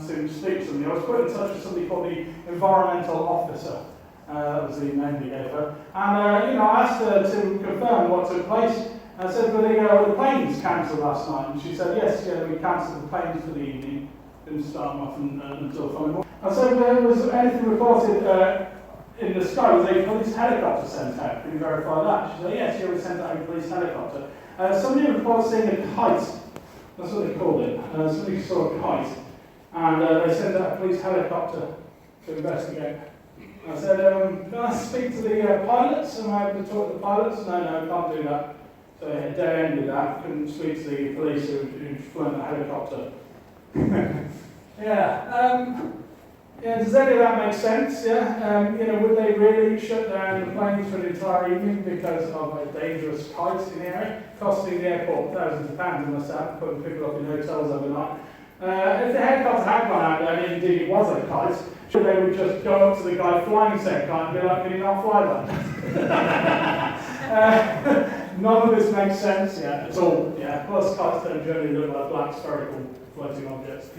to speak to somebody. I was put in touch with somebody called the environmental officer. That was the name they gave her. And I asked her to confirm what took place. I said, well, the planes cancelled last night. And she said, yes, we cancelled the planes for the evening. Didn't start them off until following morning. I said, was anything reported in the sky? Was a police helicopter sent out? Can you verify that? She said, yes, we sent out a police helicopter. Somebody reported seeing a kite. That's what they called it. Somebody saw a kite. And they sent out a police helicopter to investigate. I said, can I speak to the pilots? Am I able to talk to the pilots? No, can't do that. So it dead ended that. Couldn't speak to the police who'd flown the helicopter. Does any of that make sense? Yeah. Would they really shut down the planes for an entire evening because of a dangerous kite in the area, costing the airport thousands of pounds in the south, putting people up in hotels overnight? If the helicopter had gone out there, and indeed it was a kite, sure they would just go up to the guy flying said kite and be like, can you not fly that? None of this makes sense at all. Yeah. Plus, kites don't generally look like black spherical floating objects.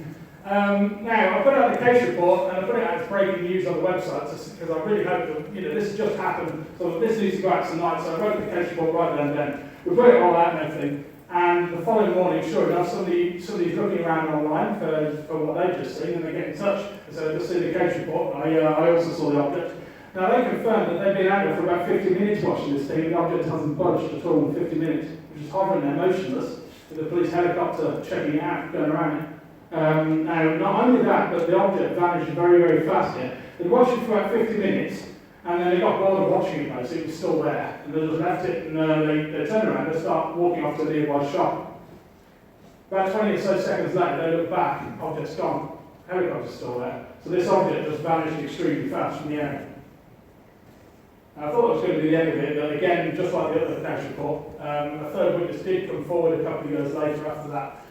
Now, I put out the case report and I put it out as breaking news on the website because I really hope that this just happened, so this needs to go out tonight. So I wrote the case report right then and then. We put it all out and everything. And the following morning, sure enough, somebody's looking around online for what they've just seen, and they get in touch and say, just see the case report. I also saw the object. Now, they confirmed that they've been out there for about 50 minutes watching this thing. The object hasn't budged at all in 50 minutes, which is hovering there motionless, with the police helicopter checking it out, going around it. Now, not only that, but the object vanished very, very fast here. They watched it for about 50 minutes, and then they got bored of watching it, basically. It was still there. And they just left it, and they turned around, they start walking off to the nearby shop. About 20 or so seconds later, they look back, object's gone. Helicopter's still there. So this object just vanished extremely fast from the area. I thought it was going to be the end of it, but again, just like the other case report, a third witness did come forward a couple of years later after that.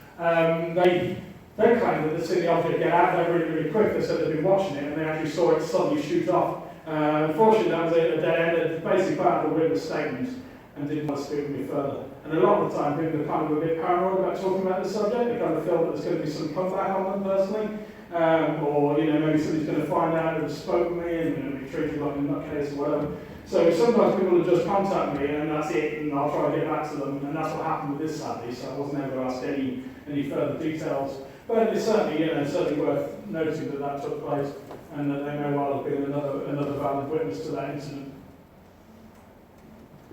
They claimed that they'd seen the object get out there really, really quick. They said they'd been watching it and they actually saw it suddenly shoot off. Unfortunately, that was a dead end. They basically put out the witness statements and didn't want to speak with me further. And a lot of the time, people are kind of a bit paranoid about talking about the subject. They kind of feel that there's going to be some comeback on them personally. Or maybe somebody's going to find out who spoke to me and be treated like a nutcase or whatever. So sometimes people will just contact me and that's it, and I'll try to get back to them. And that's what happened with this sadly. So I wasn't able to ask any further details. But it's certainly worth noting that took place, and that they may well have been another valid witness to that incident.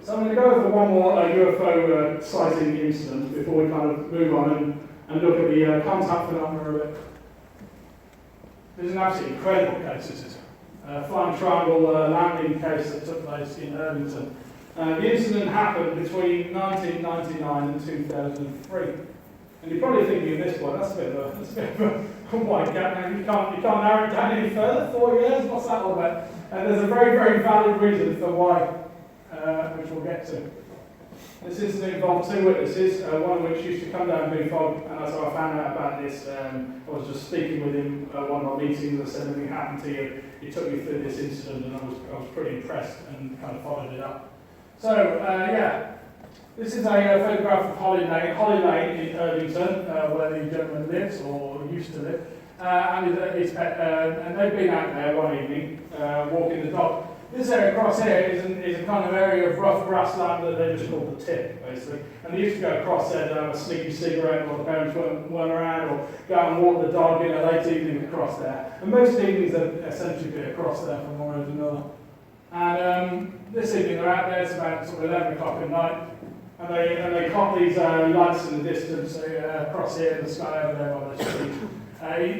So I'm going to go over one more UFO sighting incident before we kind of move on and look at the contact phenomena of it. This is an absolutely incredible case, this is. Flying Triangle landing case that took place in Irvington. The incident happened between 1999 and 2003. And you're probably thinking at this point, that's a bit of a wide gap. Now you can't narrow it down any further. 4 years, what's that all about? And there's a very, very valid reason for why, which we'll get to. This incident involved two witnesses, one of which used to come down BUFOG, and as I found out about this, I was just speaking with him at one of our meetings. I said, anything happened to you? He took me through this incident, and I was pretty impressed and kind of followed it up. So, yeah, this is a photograph of Holly Lane in Irvington, where the gentleman lives, or used to live. And they've been out there one evening, walking the dog. This area across here is a kind of area of rough grassland that they just call the tip, basically. And they used to go across there to have a sneaky cigarette while the parents weren't around, or go out and walk the dog in a late evening across there. And most evenings they'd essentially be across there from one end to another. And this evening they're out there, it's about sort of 11 o'clock at night, and they caught these lights in the distance across here in the sky over there by the street.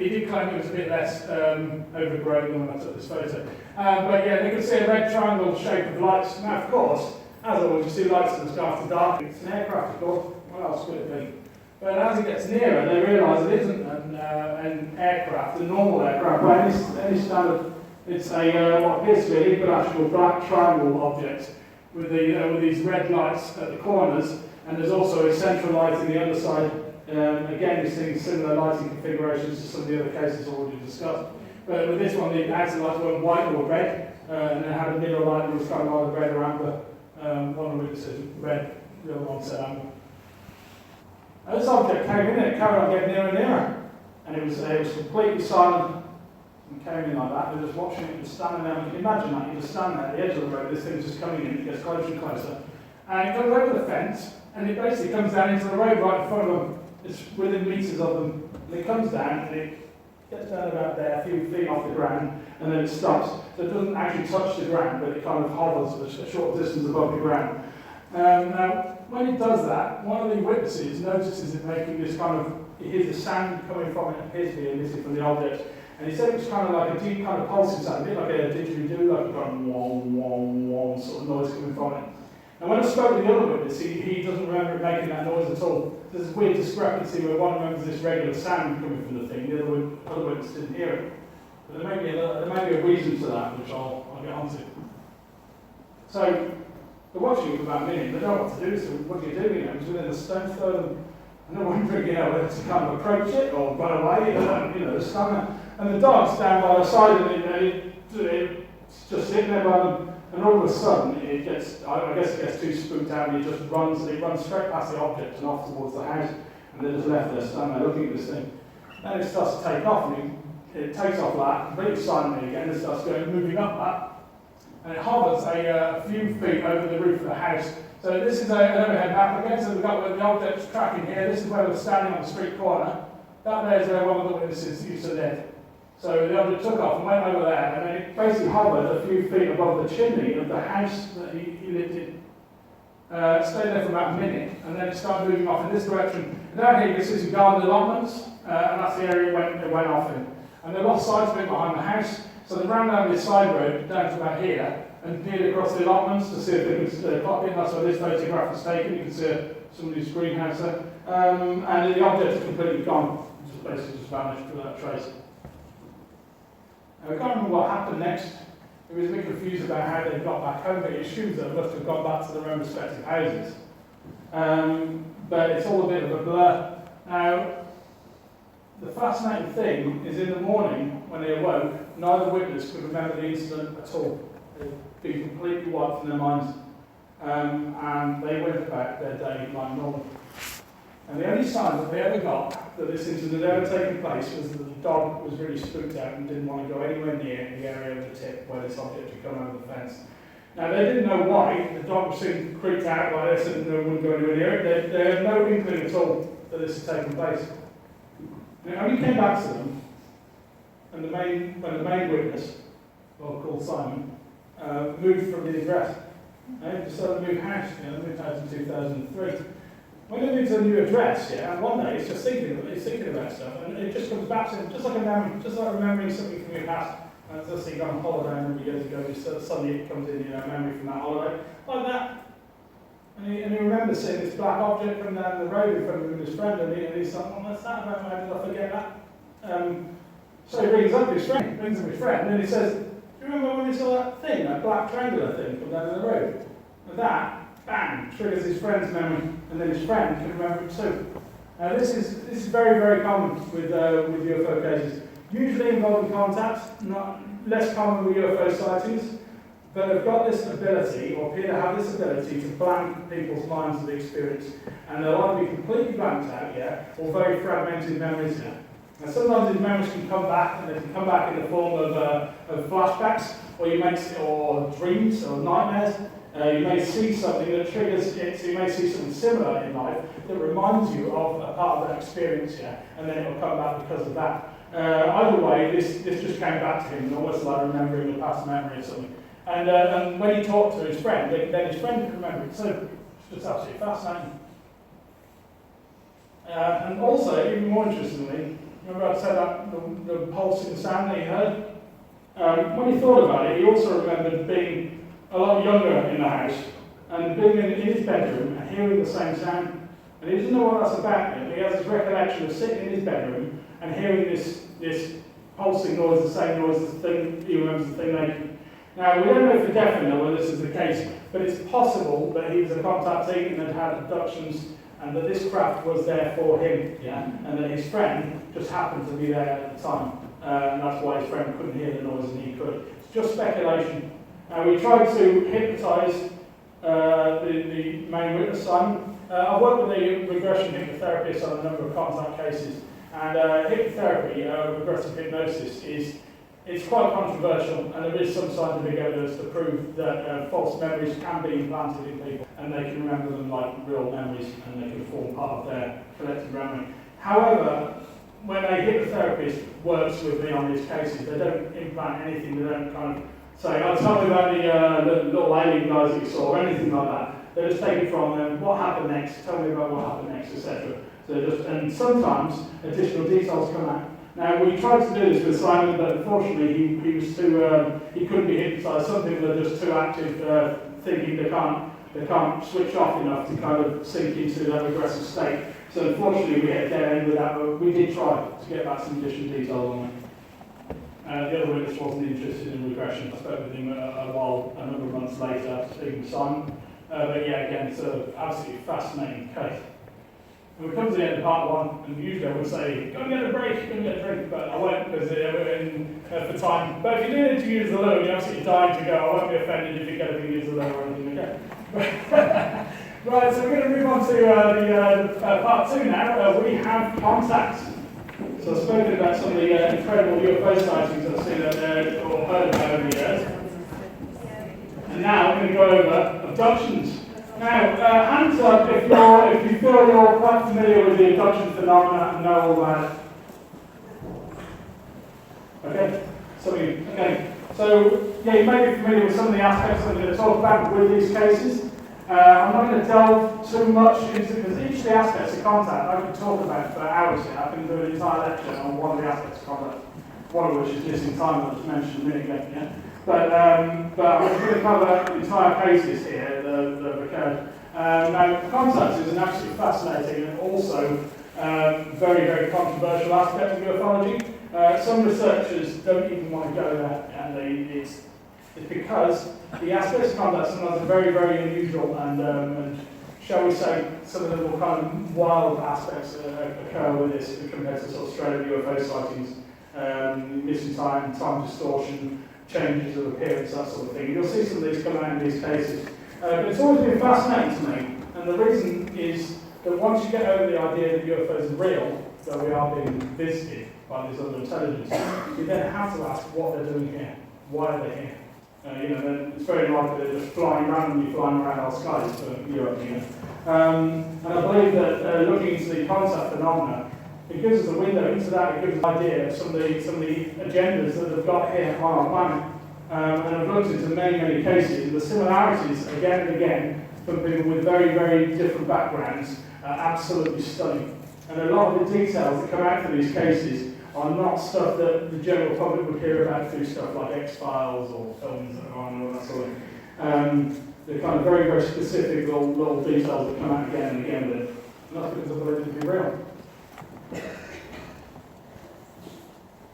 He did claim it was a bit less overgrown than when I took this photo. But yeah, they could see a red triangle shape of lights. Now, of course, as always, you see lights in the sky after dark. It's an aircraft, of course. What else could it be? But as it gets nearer, they realise it isn't an aircraft, a normal aircraft, by any standard. It's a what appears to be an equilateral black triangle object with these red lights at the corners, and there's also a central light in the underside. Again, you're seeing similar lighting configurations to some of the other cases already discussed. But with this one, the outer lights weren't white or red, and it had a middle light that was kind of either red or amber. One of the witnesses red, the other one said amber. And this object came in, and it carried on getting nearer and nearer. And it was completely silent and came in like that. They were just watching it and standing there. You can imagine that, you just stand there at the edge of the road, this thing's just coming in, it gets closer and closer. And it goes over the fence, and it basically comes down into the road right in front of them. It's within metres of them, and it comes down, and it gets down about there, a few feet off the ground, and then it stops. So it doesn't actually touch the ground, but it kind of hovers a short distance above the ground. Now, when it does that, one of the witnesses notices it making this kind of, he hears the sound coming from it, appears to be emitted from the object, and he said it was kind of like a deep kind of pulsing sound, a bit like a didgeridoo, like a kind of wong, wong, wong sort of noise coming from it. And when I spoke to the other witness, he doesn't remember it making that noise at all. There's this weird discrepancy where one remembers this regular sound coming from the thing, the other witness didn't hear it. But there may be a reason to that, which I'll get onto. So, they're watching it for about a minute, they don't know what to do, so what do you do? It's within a stone's throw of them, and they're wondering, whether to kind of approach it or run away, they're stung. And the dog's down by the side of it, it's just sitting there by them. And all of a sudden, it gets too spooked out, and it runs straight past the object and off towards the house, and they're just left there standing there looking at this thing. Then it starts to take off, and it takes off that, completely silently again, it starts moving up that, and it hovers a few feet over the roof of the house. So this is an overhead map again, so we've got where the object's tracking here, this is where we're standing on the street corner. That there is where one of the witnesses used to live. So the object took off and went over there, and then it basically hovered a few feet above the chimney of the house that he lived in. Stayed there for about a minute, and then it started moving off in this direction. And down here you can see some garden allotments, and that's the area it went off in. And they lost sight of it behind the house, so they ran down this side road down to about here, and peered across the allotments to see if they could clock in. That's where this photograph was taken. You can see somebody's greenhouse there. And the object is completely gone. It's basically just vanished without trace. Now, I can't remember what happened next. He was a bit confused about how they got back home, but he assumes that they must have gone back to their own respective houses. But it's all a bit of a blur. Now, the fascinating thing is in the morning, when they awoke, neither witness could remember the incident at all. They'd been completely wiped from their minds. And they went about their day like normal. And the only sign that they ever got that this incident had ever taken place was that the dog was really spooked out and didn't want to go anywhere near the area of the tip where this object had come over the fence. Now, they didn't know why. The dog seemed creeped out like this and no one would go anywhere near it. They had no inkling at all that this had taken place. And it only came back to them and when the main witness, called Simon, moved from the address. They decided to move house. They moved house in 2003. When they moved to a new address, and one day it's thinking about stuff, and it just comes back to him, just like a memory, just like remembering something from your past. And it's just like on holiday a number of years ago, just suddenly it comes in, a memory from that holiday, like that. And he remembers seeing this black object come down the road in front of him with his friend, and he's like, well, what's that about? How did I forget that? So he brings up his friend, and he says, do you remember when we saw that thing, that black triangular thing come down the road? And that, bang, triggers his friend's memory, and then his friend can remember it too. This is very, very common with UFO cases. Usually involving contact, less common with UFO sightings, but have got this ability, or appear to have this ability, to blank people's minds with the experience. And they'll either be completely blanked out, or very fragmented memories now. And sometimes these memories can come back, and they can come back in the form of flashbacks, or dreams, or nightmares. You may see something that triggers it, so you may see something similar in life that reminds you of a part of that experience, and then it will come back because of that. Either way, this just came back to him, almost like remembering a past memory or something. And when he talked to his friend, then his friend could remember it. So it's just absolutely fascinating. And also, even more interestingly, remember I said that the pulsing sound that he heard? When he thought about it, he also remembered being a lot younger in the house and being in his bedroom and hearing the same sound. And he doesn't know what that's about yet. He has this recollection of sitting in his bedroom and hearing this pulsing noise, the same noise, the thing he remembers the thing making. Now, we don't know for definite whether this is the case, but it's possible that he was a contactee and had abductions, and that this craft was there for him, and that his friend just happened to be there at the time. And that's why his friend couldn't hear the noise and he could. It's just speculation. We tried to hypnotise the main witness, Simon. I've worked with a regression hypnotherapist on a number of contact cases, and hypnotherapy, regressive hypnosis, it's quite controversial, and there is some scientific evidence to prove that false memories can be implanted in people, and they can remember them like real memories, and they can form part of their collective memory. However, when a hypnotherapist works with me on these cases, they don't implant anything, they don't kind of say, oh, tell me about the little alien guys that you saw, or anything like that. They just take it from them, what happened next, tell me about what happened next, etc. And sometimes additional details come out. Now, we tried to do this with Simon, but unfortunately he was too, he couldn't be hypnotised. Some people are just too active, thinking they can't switch off enough to kind of sink into that regressive state. So unfortunately we hit a dead end with that, but we did try to get back some additional details on it. The other witness wasn't interested in regression. I spoke with him a number of months later after speaking with Simon. But yeah, again, it's an absolutely fascinating case. And we come to the end of part one, and usually I would say, go and get a break, go and get a drink, but I won't because we're in for time. But if you do need to use the loo, you're absolutely dying to go. I won't be offended if you get to use the loo or anything, okay? Right, so we're going to move on to part two now. We have contacts. So I've spoken about some of the incredible UFO sightings I've seen out there or heard about over the years. And now we're going to go over abductions. Now, hands up if you feel you're quite familiar with the abduction phenomena and know all about it. Okay? So, yeah, you may be familiar with some of the aspects that I'm going to talk about with these cases. I'm not going to delve too much into, because each of the aspects of contact I could talk about for hours here. I can do an entire lecture on one of the aspects of contact, one of which is missing time, that was mentioned a minute ago. Yeah? But I'm going to cover entire cases here that have occurred. Now, contact is an absolutely fascinating and also very, very controversial aspect of ufology. Some researchers don't even want to go there, and it's because the aspects of contact sometimes are very, very unusual, and shall we say, some of the more kind of wild aspects occur with this compared to sort of straight UFO sightings, missing time, time distortion, changes of appearance, that sort of thing. You'll see some of these come out in these cases. But it's always been fascinating to me, and the reason is that once you get over the idea that UFOs are real, that we are being visited by these other intelligences, you then have to ask what they're doing here. Why are they here? It's very likely they're just randomly flying around our skies for Europe. And I believe that looking into the contact phenomena, it gives us a window into that. It gives us an idea of some of the agendas that they've got here on our planet. And I've looked into many cases, and the similarities again and again from people with very, very different backgrounds are absolutely stunning. And a lot of the details that come out from these cases are not stuff that the general public would hear about through stuff like X-Files or films that are on and all that sort of thing. They're kind of very, very specific little details that come out again and again with it. And that's because I believe it to be real.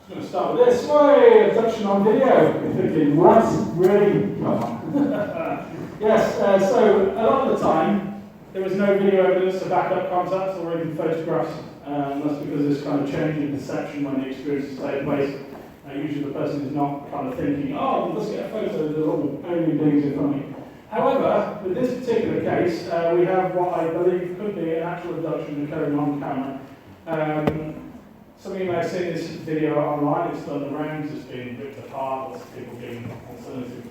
I'm going to start with this. Way, abduction on video. You're thinking, what? Really? Come on. Yes, so a lot of the time, there was no video evidence to back up contacts or even photographs. That's because of this kind of change in perception when the experience is taking place. Usually the person is not kind of thinking, oh, let's get a photo of the little alien beings in front of me. However, with this particular case, we have what I believe could be an actual abduction occurring on camera. Some of you may have seen this video online. It's done the rounds, it's been ripped apart, lots of people giving alternative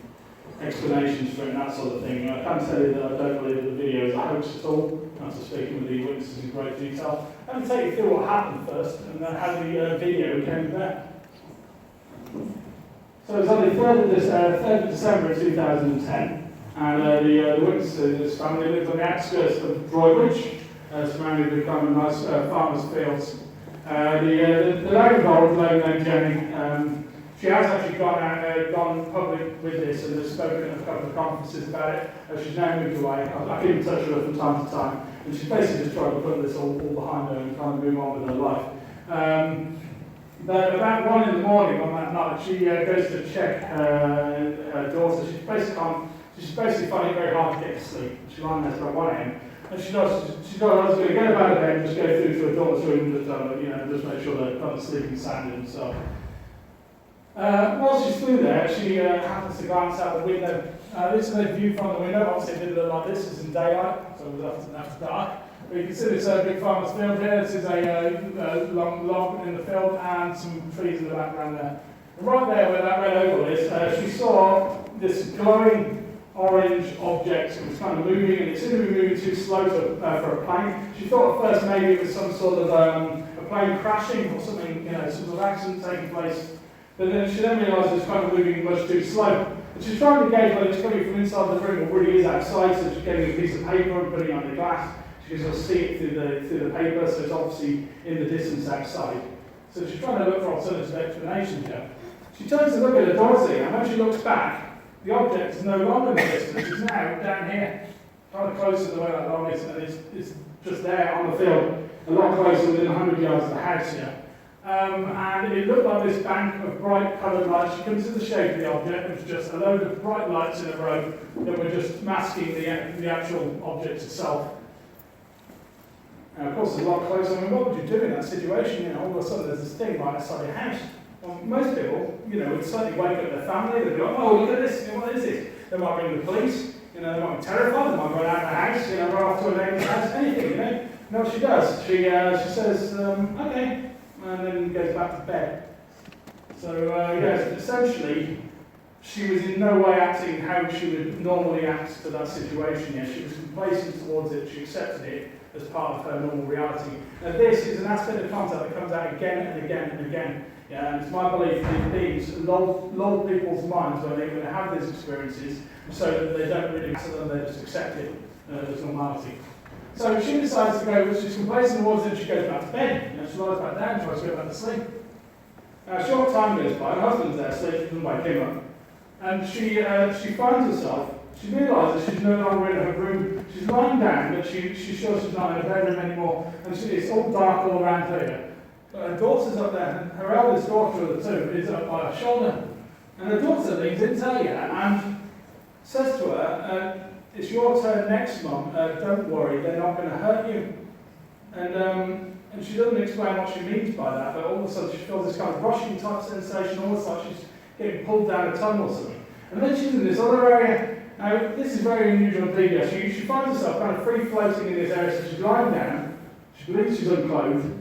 explanations for it and that sort of thing. I can tell you that I don't believe that the video is a hoax at all. After speaking with the witnesses in great detail, let me take you through what happened first and then how the video came about. So it was on the 3rd of December of 2010, and the witnesses of this family lived on the outskirts of Droitwich, surrounded with kind of nice farmers' fields. The lady involved, a lady named Jenny, she has actually gone public with this and has spoken at a couple of conferences about it. She's now moved away. I keep in touch with her from time to time, and she's basically just trying to put this all behind her and kind of move on with her life. But about 1 in the morning on that night, she goes to check her daughter. She's basically finding it very hard to get to sleep. She's lying there till 1 a.m. And she thought I was going to get her out of bed and just go through to her daughter's room and just make sure they're kind of sleeping soundly and so on. While she's through there, she happens to glance out the window. This is a view from the window. Obviously, it didn't look like this. It's in daylight, so it was after dark. But you can see this big farmer's field here. This is a long log in the field and some trees in the background there. And right there where that red oval is, she saw this glowing orange object. It was kind of moving, and it seemed to be moving too slow for a plane. She thought at first maybe it was some sort of a plane crashing or something, some sort of accident taking place. But then she realised it was kind of moving much too slow. And she's trying to gauge whether it's coming from inside the room or really is outside, so she's getting a piece of paper and putting it on the glass. She can sort of see it through the paper, so it's obviously in the distance outside. So she's trying to look for alternative explanations here. She turns to look at her daughter, and when she looks back, the object is no longer in the distance. It's now down here, kind of closer to where that log is, and it's just there on the field, a lot closer, within 100 yards of the house here. And it looked like this bank of bright coloured lights. She couldn't see the shape of the object. It was just a load of bright lights in a row that were just masking the actual object itself. And of course, it's a lot closer. I mean, what would you do in that situation? All of a sudden there's this thing right outside your house. Well, most people, would certainly wake up their family. They'd be like, "Oh, look at this! What is this?" They might ring the police. They might be terrified. They might run out of the house. Run off to a neighbour's house. Anything. No, what she does. She says, "Okay," and then goes back to bed. So essentially, she was in no way acting how she would normally act to that situation. She was complacent towards it. She accepted it as part of her normal reality. Now this is an aspect of contact that comes out again and again and again. And it's my belief that these things lull people's minds when they're going to have these experiences so that they don't really matter them, they just accept it as normality. So she decides to go, she's complacent towards it, she goes back to bed. She lies back down, tries to go back to sleep. Now a short time goes by, her husband's there asleep, she doesn't wake him up. And she finds herself, she realises she's no longer in her room. She's lying down, but she's sure she's not in her bedroom anymore, and it's all dark all around her. But her daughter's up there, and her eldest daughter of the two is up by her shoulder. And her daughter leans into her and says to her, "It's your turn next, Mum. Don't worry, they're not going to hurt you." And she doesn't explain what she means by that, but all of a sudden she feels this kind of rushing type sensation, almost like she's getting pulled down a tunnel or something. And then she's in this other area. Now, this is very unusual indeed. She finds herself kind of free floating in this area, so she's lying down. She believes she's unclothed.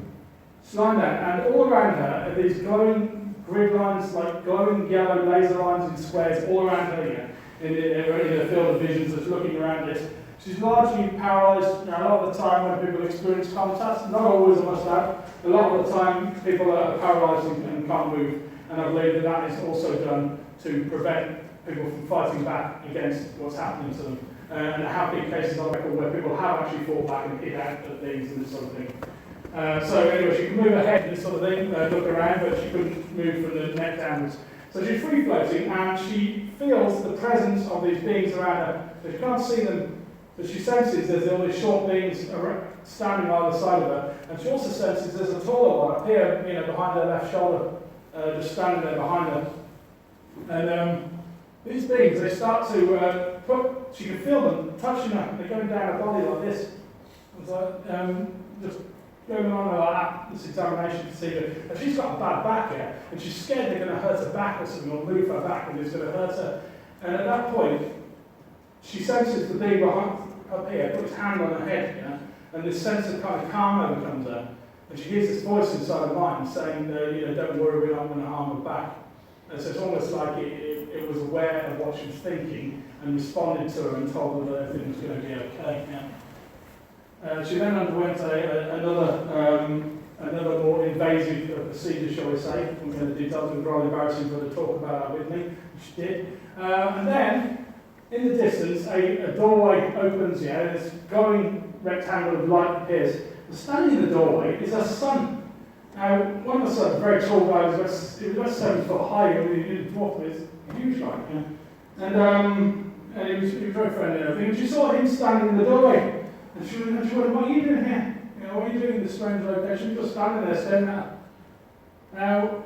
She's lying down, and all around her are these glowing grid lines, like glowing yellow laser lines in squares all around her here, in a field of vision that's looking around this. She's largely paralysed. Now, a lot of the time when people experience contact, not always I must add, a lot of the time people are paralysed and can't move, and I believe that is also done to prevent people from fighting back against what's happening to them. And there have been cases on record where people have actually fought back and hit out at things and this sort of thing. So anyway, she can move her head and this sort of thing, look around, but she couldn't move from the neck downwards. So she's free floating, and she feels the presence of these beings around her. So she can't see them, but she senses there's all these short beings standing on either side of her, and she also senses there's a taller one up here, behind her left shoulder, just standing there behind her. And these beings, they start to she can feel them touching her. They're going down her body like this. It's like, just going on like that, this examination procedure, and she's got a bad back here, and she's scared they're going to hurt her back or something, or move her back, and it's going to hurt her. And at that point, she senses the being behind up here, puts his hand on her head, and this sense of kind of calm overcomes her. And she hears this voice inside her mind saying, don't worry, we're not going to harm her back. And so it's almost like it was aware of what she was thinking and responded to her and told her that everything was going to be okay. She then underwent another more invasive procedure, shall we say. I'm going to do something rather embarrassing for her to talk about that with me. She did. And then, in the distance, a doorway opens, this glowing rectangle of light appears. And standing in the doorway is her son. Now, one of the sons, a very tall guy, he was about 7 foot high, he was dwarfed with huge like, and he was very friendly and everything. And she saw him standing in the doorway, and she wondered, what are you doing here? What are you doing in this strange location? You're just standing there staring at her. Now,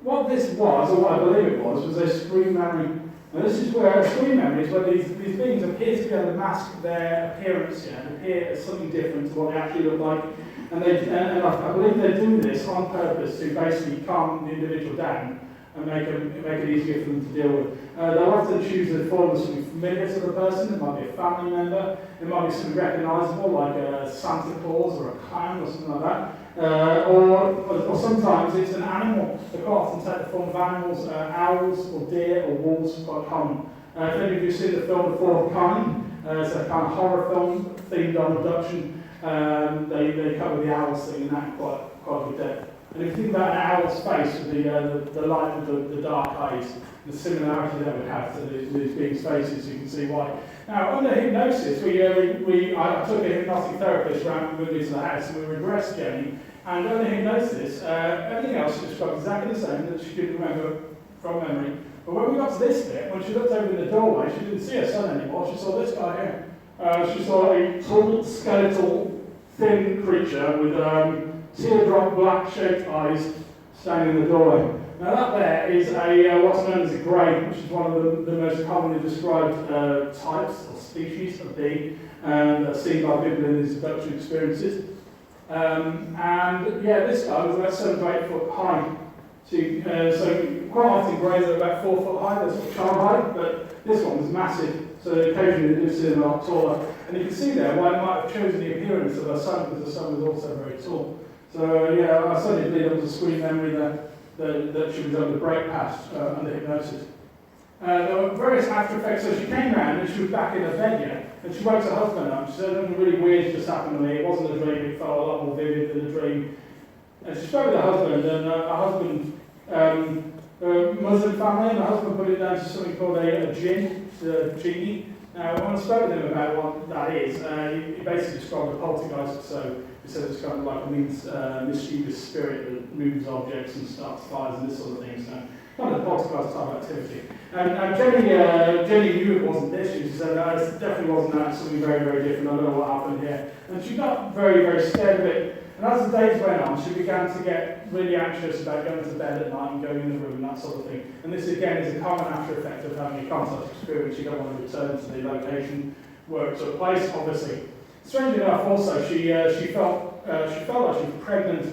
what this was, or what I believe it was a screen memory. Now, this is where a screen memory is where these beings appear to be able to mask their appearance, and appear as something different to what they actually look like. And I believe they do this on purpose to basically calm the individual down and make it easier for them to deal with. They'll often choose a form of something familiar to the person. It might be a family member, it might be something recognisable like a Santa Claus or a clown or something like that. Or sometimes it's an animal. They quite often take the form of animals, owls or deer or wolves, quite common. If any of you have seen the film The Fourth Kind, it's a kind of horror film themed on abduction. They cover the owls thing in that quite a good depth. And if you think about an owl's face with the light with the dark eyes, the similarity that would have to these beings' faces, you can see why. Now, under hypnosis, I took a hypnotic therapist around with me to the house, and we regressed Jenny. And under hypnosis, everything else she described exactly the same that she didn't remember from memory. But when we got to this bit, when she looked over in the doorway, she didn't see her son anymore. She saw this guy here. She saw a tall, skeletal, thin creature with teardrop black-shaped eyes standing in the doorway. Now that there is what's known as a grey, which is one of the most commonly described types or species of being seen by people in these abduction experiences. This guy was about 7 to 8 foot high. So quite often greys are about 4 foot high, that's what child height, but this one was massive. So occasionally they do see them a lot taller. And you can see there why I might have chosen the appearance of her son, because her son was also very tall. So I certainly believe there was a screen memory that she was able to break past under hypnosis. There were various after effects. So she came round and she was back in her bed and she wakes her husband up. She said something really weird just happened to me. It wasn't a dream, it felt a lot more vivid than a dream. And she spoke with her husband, and her husband, Muslim family, and her husband put it down to something called a jinn, genie. Now, when I spoke with him about what that is, he basically described a poltergeist. So he said it's kind of like a mischievous spirit that moves objects and starts fires and this sort of thing. So kind of poltergeist type activity. And Jenny knew it wasn't this. She said, no, it definitely wasn't that. Something very, very different. I don't know what happened here. And she got very, very scared of it. And as the days went on, she began to get really anxious about going to bed at night and going in the room and that sort of thing. And this again is a common after effect of having a contact experience. You don't want to return to the location where it took place, obviously. Strangely enough, also, she felt like she was pregnant.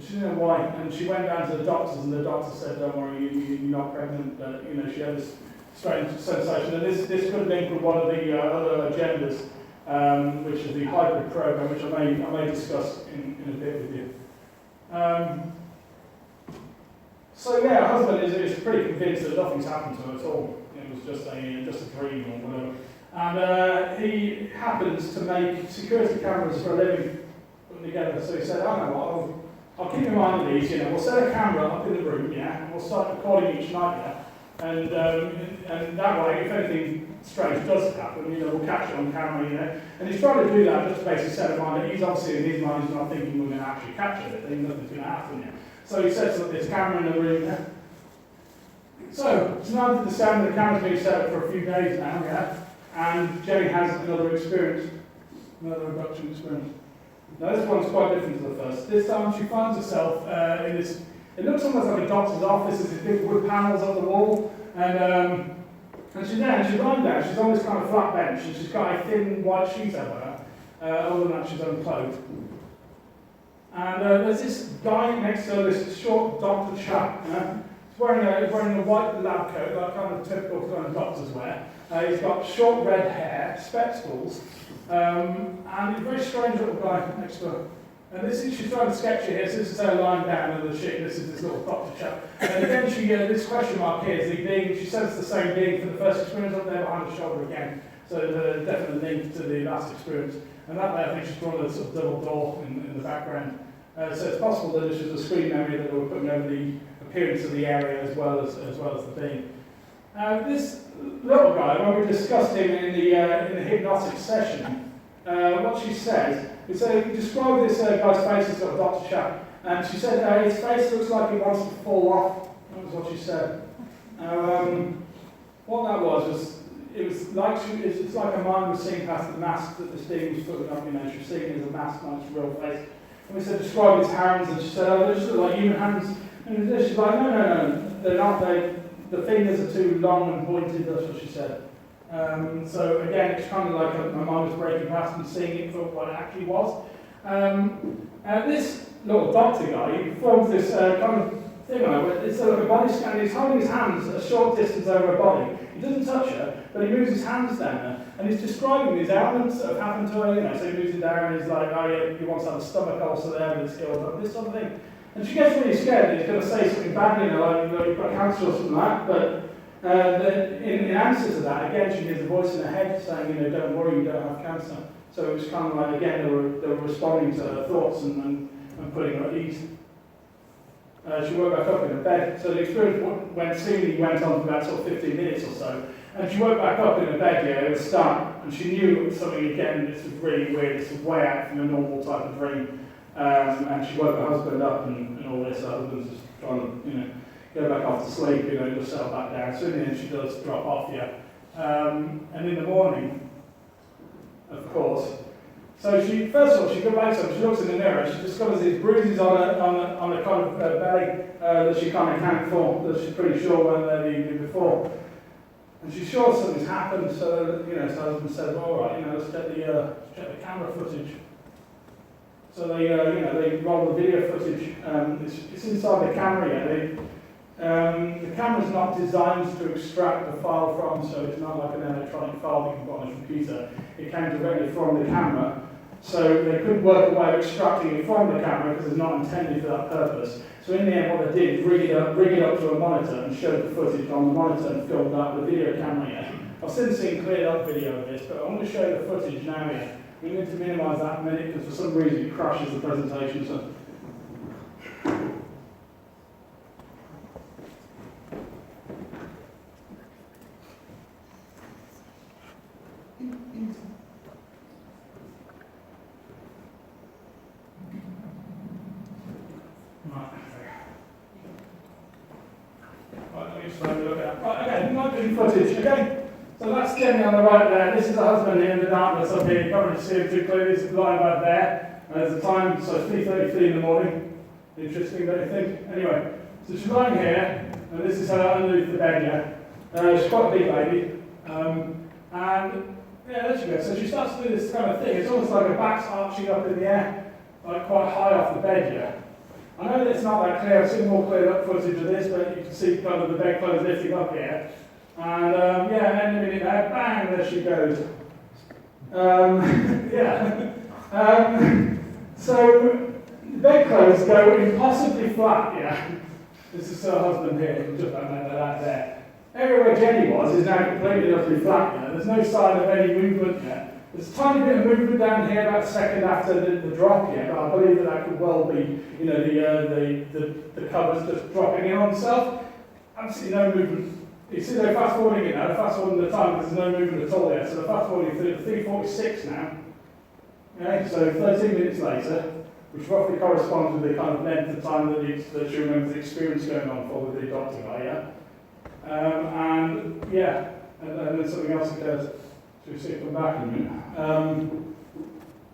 She didn't know why, and she went down to the doctors, and the doctor said, "Don't worry, you're not pregnant." But she had this strange sensation, and this could have been from one of the other agendas, which is the hybrid program, which I may discuss in a bit with you. Her husband is pretty convinced that nothing's happened to her at all. It was just a dream or whatever. And he happens to make security cameras for a living, putting together. So he said, "I know what, I'll keep in mind of these. We'll set a camera up in the room, and we'll start recording each night, and that way, if anything strange does happen, we'll catch it on camera, And he's trying to do that just to basically set a mind that he's obviously in his mind, he's not thinking we're going to actually capture it, nothing's going to happen yet. So he sets up this camera in the room. So it's 9th of December. The camera's been set up for a few days now, and Jenny has another abduction experience. Now this one's quite different to the first. This time she finds herself in this, it looks almost like a doctor's office. There's these big wood panels on the wall, and she's there, and she's lying down. She's on this kind of flat bench, and she's got a thin white sheet over her. Other than that, she's unclothed. And there's this guy next to her, this short doctor chap. He's wearing a white lab coat, like kind of typical kind of doctors wear. He's got short red hair, spectacles, and he's a very strange little guy next to her. And she's trying to sketch it here, so this is her lying down under the sheet, this is this little doctor chap. And again, this question mark here is the being, she says the same being for the first experience up there behind the shoulder again. So there's a definite link to the last experience. And that way I think she's drawn a sort of double door in the background. So it's possible that this was a screen memory that we're putting over the appearance of the area as well as the being. This little guy, when we discussed him in the hypnotic session, what she said, we described this guy's face as sort of Dr. Chap, and she said his face looks like he wants to fall off. That was what she said. What that was it was like it's like her mind was seeing past the mask that this being was putting up. She was seeing it as a mask, not his real face. And we said describe his hands, and she said, they just look like human hands. And she's like, no, they're not. The fingers are too long and pointed. That's what she said. So again, it's kind of like my mind was breaking past and seeing it for what it actually was. This little doctor guy, he performs this kind of thing on her. It's like a body scan. He's holding his hands a short distance over her body. He doesn't touch her, but he moves his hands down there, and he's describing these ailments that have happened to her. So he moves it down, and he's like, oh yeah, he wants to have a stomach ulcer there, and it's killed, this sort of thing. And she gets really scared that he's going to say something bad, like you've got cancer or something like that. But in answer to that, again, she hears a voice in her head saying, don't worry, you don't have cancer. So it was kind of like, again, they were responding to her thoughts and putting her at ease. She woke back up in her bed. So the experience went on for about sort of 15 minutes or so. And she woke back up in her bed, it was stark. And she knew it was something, again, this was really weird. This was way out from a normal type of dream. And she woke her husband up and all this. Her husband's just trying to, go back off to sleep, just settle back down. So in the end, she does drop off, and in the morning, of course, so first of all, she goes back to her, she looks in the mirror, she discovers these bruises on a kind of belly that she can't account for, that she's pretty sure weren't there the evening before. And she's sure something's happened, so, her husband says, well, all right, let's check the camera footage. So they roll the video footage. It's inside the camera, the camera's not designed to extract the file from, so it's not like an electronic file that you can put on a computer. It came directly from the camera, so they couldn't work a way of extracting it from the camera because it's not intended for that purpose. So in the end, what they did is rig it up to a monitor and showed the footage on the monitor and filmed that with the video camera here. I've since seen cleared up video of this, but I want to show you the footage now here. We need to minimise that a minute because for some reason it crashes the presentation. So. Footage, okay? So that's Jenny on the right there. This is the husband here in the darkness up here. You can't really see him too clearly. He's lying back there. There's the time, so it's 3:33 in the morning. Interesting, don't you think? Anyway, so she's lying here, and this is her underneath the bed here. She's quite a big lady. And there she goes. So she starts to do this kind of thing. It's almost like her back's arching up in the air, like quite high off the bed here. I know that it's not that clear. I've seen more cleared up footage of this, but you can see kind of the bedclothes lifting up here. And and then a minute there, bang, there she goes. So the bedclothes go impossibly flat, This is her husband here, just like that there. Everywhere Jenny was is now completely utterly flat, There's no sign of any movement yet. There's a tiny bit of movement down here about a second after the drop here, but I believe that could well be, the covers just dropping in on itself. Absolutely no movement. You see they're fast forwarding it now, fast forwarding the time, there's no movement at all there. So they're fast forwarding to 3:46 now. Okay, so 13 minutes later, which roughly corresponds with the kind of length of time that she remembers the experience going on for with the doctor guy, and then something else occurs. So we see it come back in a minute.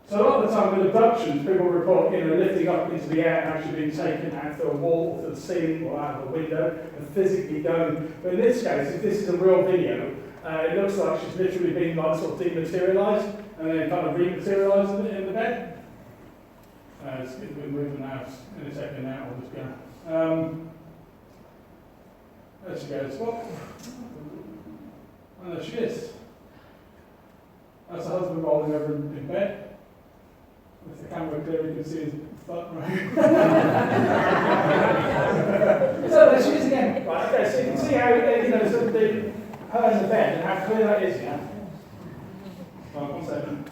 So a lot of the time with abductions, people report, lifting up into the air and actually being taken out through a wall, through the ceiling, or out of a window, and physically going. But in this case, if this is a real video, it looks like she's literally been sort of dematerialised and then kind of rematerialised in the bed. it's been moving now, in a second now, I'll just go. There she goes. Well, and there she is. That's the husband rolling over in bed. If the camera clear, you can see his butt right. So there she is again. Right, okay, so you can see how, sort of her in the bed and how clear that is, yeah? Right, 1 second.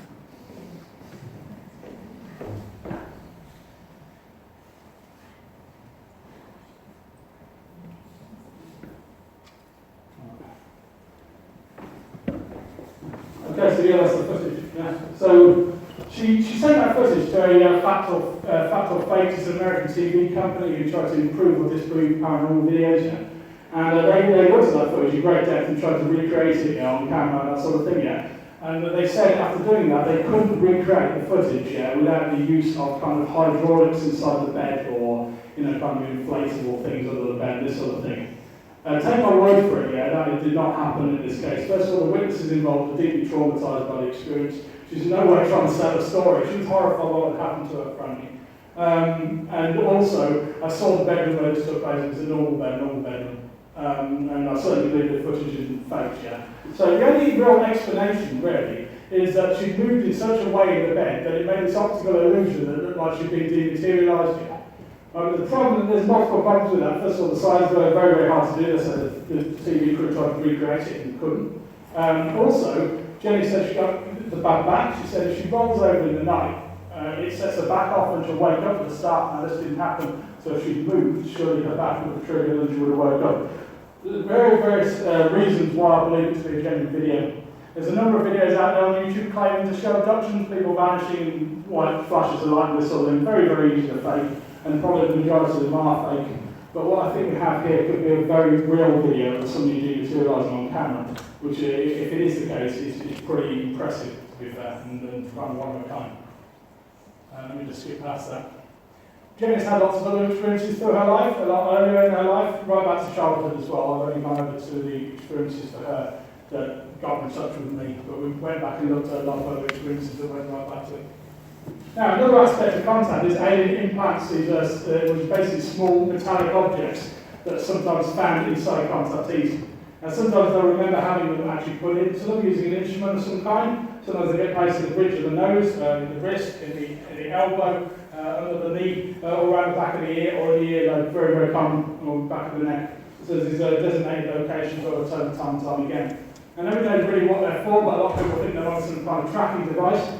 Okay, so yeah, that's the footage. Yeah. So she sent that footage to a Fact or Fake, it's an American TV company who tried to improve or disprove paranormal videos. Yeah. And they looked at that footage in great depth and tried to recreate it on camera and that sort of thing. Yeah. And they said after doing that they couldn't recreate the footage without the use of kind of hydraulics inside the bed or kind of inflatable things under the bed, this sort of thing. Take my word for it, that it did not happen in this case. First of all, the witnesses involved were deeply traumatised by the experience. She's in no way trying to sell a story. She was horrified by what had happened to her family. And also, I saw the bedroom where this took place. It was a normal bedroom. And I certainly believe the footage isn't fake, So the only real explanation, really, is that she moved in such a way in the bed that it made this optical illusion that it looked like she'd been dematerialised. The problem, there's multiple problems with that. First of all, the size were very, very hard to do. So the TV crew tried to recreate it and couldn't. Also, Jenny said she got the bad back. She said if she rolls over in the night, it sets her back off and she'll wake up at the start. Now, this didn't happen. So if she'd moved, surely her back would have triggered and she would have woke up. There's various reasons why I believe it to be a genuine video. There's a number of videos out there on YouTube claiming to show abductions, people vanishing in white flashes of light, this sort of thing. Very, very easy to fake. And probably the majority of them are fake. But what I think we have here could be a very real video of somebody dematerialising on camera, which, if it is the case, is pretty impressive, to be fair, and kind of one of a kind. Let me just skip past that. Jenny's had lots of other experiences through her life, a lot earlier in her life, right back to childhood as well. I've only gone over to the experiences for her that got in touch with me, but we went back and looked at a lot of other experiences that went right back to it. Now, another aspect of contact is alien implants, which are basically small metallic objects that are sometimes found inside contactees. And sometimes they'll remember having them actually put into them using an instrument of some kind. Sometimes they get placed in the bridge of the nose, in the wrist, in the elbow, under the knee, or around the back of the ear, or in the ear, very, very common, or back of the neck. So there's these designated locations that are turned time and time again. And nobody knows really what they're for, but a lot of people think they're on some kind of tracking device.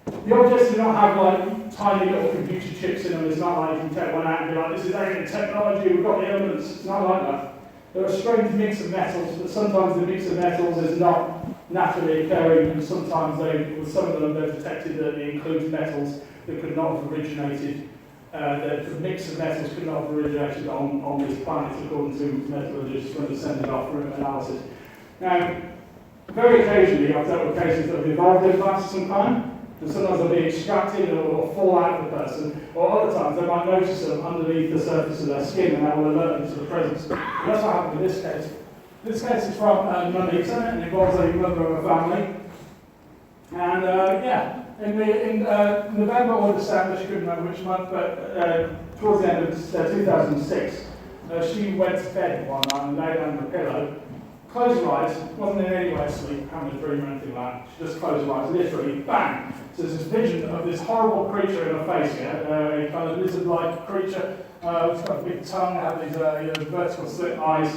The objects do not have like tiny little computer chips in them. It's not like you can take one out and be like, this is alien technology, we've got the evidence. It's not like that. They're a strange mix of metals, but sometimes the mix of metals is not naturally occurring, and sometimes with some of them they've detected that it includes metals that could not have originated. The mix of metals could not have originated on this planet, according to metallurgists when they send it off for analysis. Now, very occasionally I've dealt with cases that have involved implants of some kind. And sometimes they'll be extracted or fall out of the person, or other times they might notice them underneath the surface of their skin and that will alert them to the presence. And that's what happened in this case. This case is from Nuneaton and involves a mother of a family. And in November or December, she couldn't remember which month, but towards the end of 2006, she went to bed one night and lay down on the pillow. Closed her eyes, wasn't in any way asleep, having a dream or anything like that. She just closed her eyes, literally, bang! So there's this vision of this horrible creature in her face here, a kind of lizard-like creature. It's got a big tongue, had these vertical slit eyes.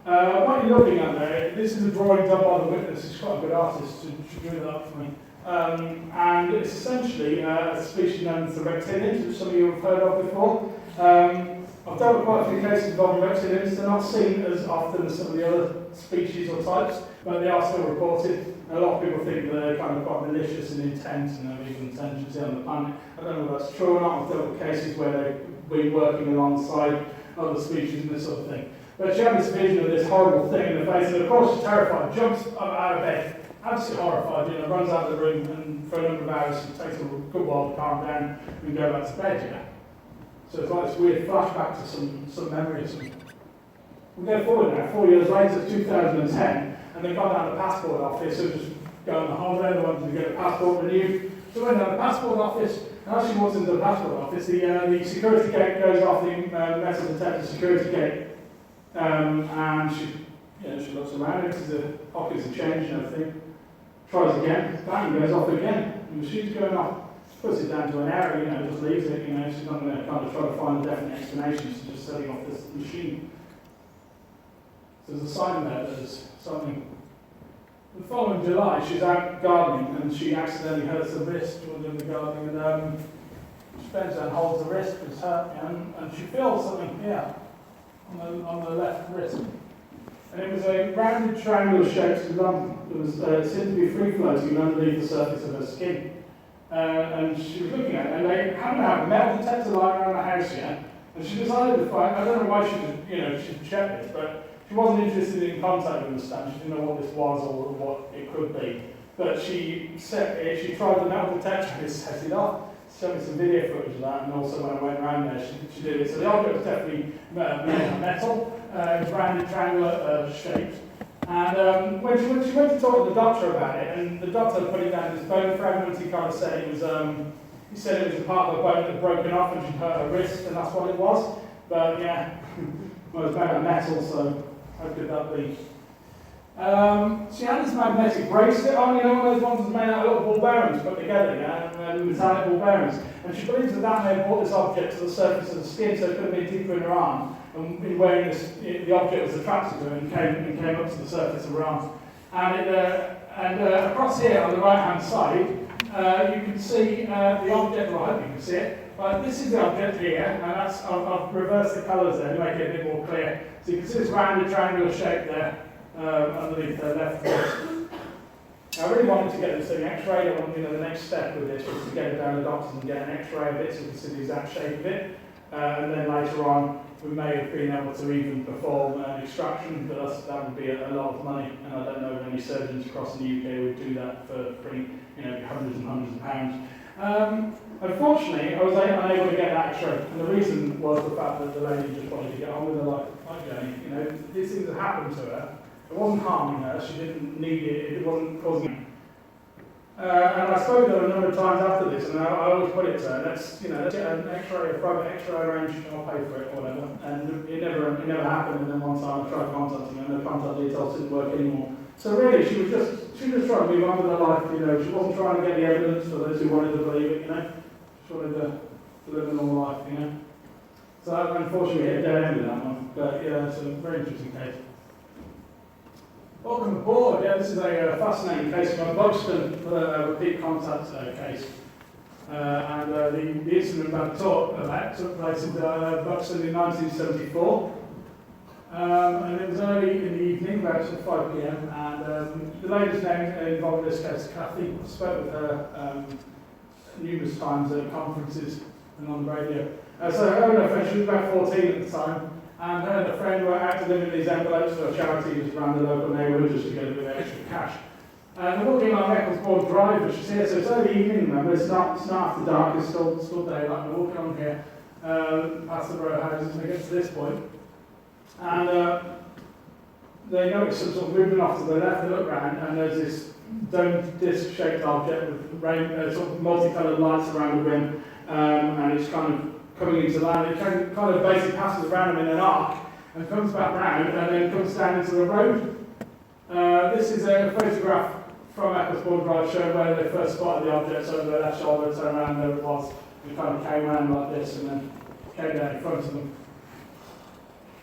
What you're looking at there, this is a drawing done by the witness. She's quite a good artist, she drew that up for me. And it's essentially a species known as the reptilians, which some of you have heard of before. I've dealt with quite a few cases involving reptilians. They're not seen as often as some of the other species or types, but they are still reported. And a lot of people think that they're kind of quite malicious in intent and have even intentions here on the planet. I don't know if that's true or not. I've dealt with cases where they've been working alongside other species and this sort of thing. But she had this vision of this horrible thing in her face, and of course she's terrified, jumps up out of bed, absolutely horrified, runs out of the room, and for a number of hours it takes a good while to calm down and go back to bed, So it's like this weird flashback to some memory or something. We go forward now, 4 years later, 2010, and they've gone down the passport office, so just go on the holiday, they wanted to get a passport renewed. So went down the passport office, and as she walks into the passport office, the security gate goes off, the metal detector security gate, and she looks around, notices the pockets are changed and everything, tries again, bang, goes off again, the machine's going off. She puts it down to an error, just leaves it, she's not going to kind of try to find a definite explanation, she's just setting off this machine. So there's a sign there that there's something. The following July, she's out gardening and she accidentally hurts her wrist while doing the gardening, and she bends down and holds the wrist, it's hurt, and she feels something here on the left wrist. And it was a rounded triangular shaped lump that was seemed to be free floating underneath the surface of her skin. And she was looking at it, and they happened to have a metal detector lying around the house here, and she decided to find, I don't know why she'd check this, but she wasn't interested in contacting the stand. She didn't know what this was or what it could be. But she tried the metal detector and set it off. She showed me some video footage of that, and also when I went around there, she did it. So the object was definitely made of metal. It was rounded, triangular shaped. And when she went to talk to the doctor about it, and the doctor put it down as bone fragments, he kind of said it was. He said it was a part of her bone that had broken off and she'd hurt her wrist, and that's what it was. But yeah, well, it was made of metal, so. How could that be? She had this magnetic bracelet on, one of those ones that's made out of little ball bearings put together, and metallic ball bearings. And she believes that may have brought this object to the surface of the skin, so it could have been deeper in her arm. And in wearing this, the object was attracted to her and came up to the surface of her arm. And across here on the right-hand side, you can see the object. Well, I hope you can see it. But this is the object here, and I've reversed the colours there to make it a bit more clear. So you can see this rounded triangular shape there underneath the left wrist. I really wanted to get this thing x-rayed. I wanted, the next step with this was to get it down to the doctors and get an x-ray of it so you can see the exact shape of it. And then later on, we may have been able to even perform an extraction, but that would be a lot of money, and I don't know if any surgeons across the UK would do that for pretty, hundreds and hundreds of pounds. Unfortunately, I was unable to get that x-ray, and the reason was the fact that the lady just wanted to get on with her life journey. These things that happened to her, it wasn't harming her, she didn't need it, it wasn't causing. And I spoke to her a number of times after this, and I always put it to her, let's get an x-ray, a private x-ray arranged, I'll pay for it or whatever. And it never happened, and then one time I tried contacting her, and the contact details didn't work anymore. So really, she was just trying to move on with her life, she wasn't trying to get the evidence for those who wanted to believe it, She wanted to live a normal life, So unfortunately, we hit a dead end with that one, but yeah, it's a very interesting case. Welcome aboard. Yeah, this is a fascinating case from Buxton, a repeat contact case. And the incident I'm talking about took place in Buxton in 1974. And it was early in the evening, about 5 p.m. And the lady's name involved in this case, Kathy. I spoke with her numerous times at conferences and on the radio. So her and her friend, she was about 14 at the time, and her and her friend were out delivering these envelopes for a charity just around the local neighbourhood just to get a bit of extra cash. And they're walking along Ecclesbourne Drive, which is here, so it's early evening, remember, it's not after dark, it's still daylight. They're walking on here, past the row houses, and they get to this point. And they notice some sort of movement off to the left, they look round, and there's this domed disc-shaped object with sort of multicoloured lights around the rim, and it's kind of coming into land. It kind of basically passes around them in an arc, and comes back round, and then comes down into the road. This is a photograph from Ecclesbourne Drive showing where they first spotted the object, so over their left shoulder, turned around, there it was. It kind of came around like this, and then came down in front of them.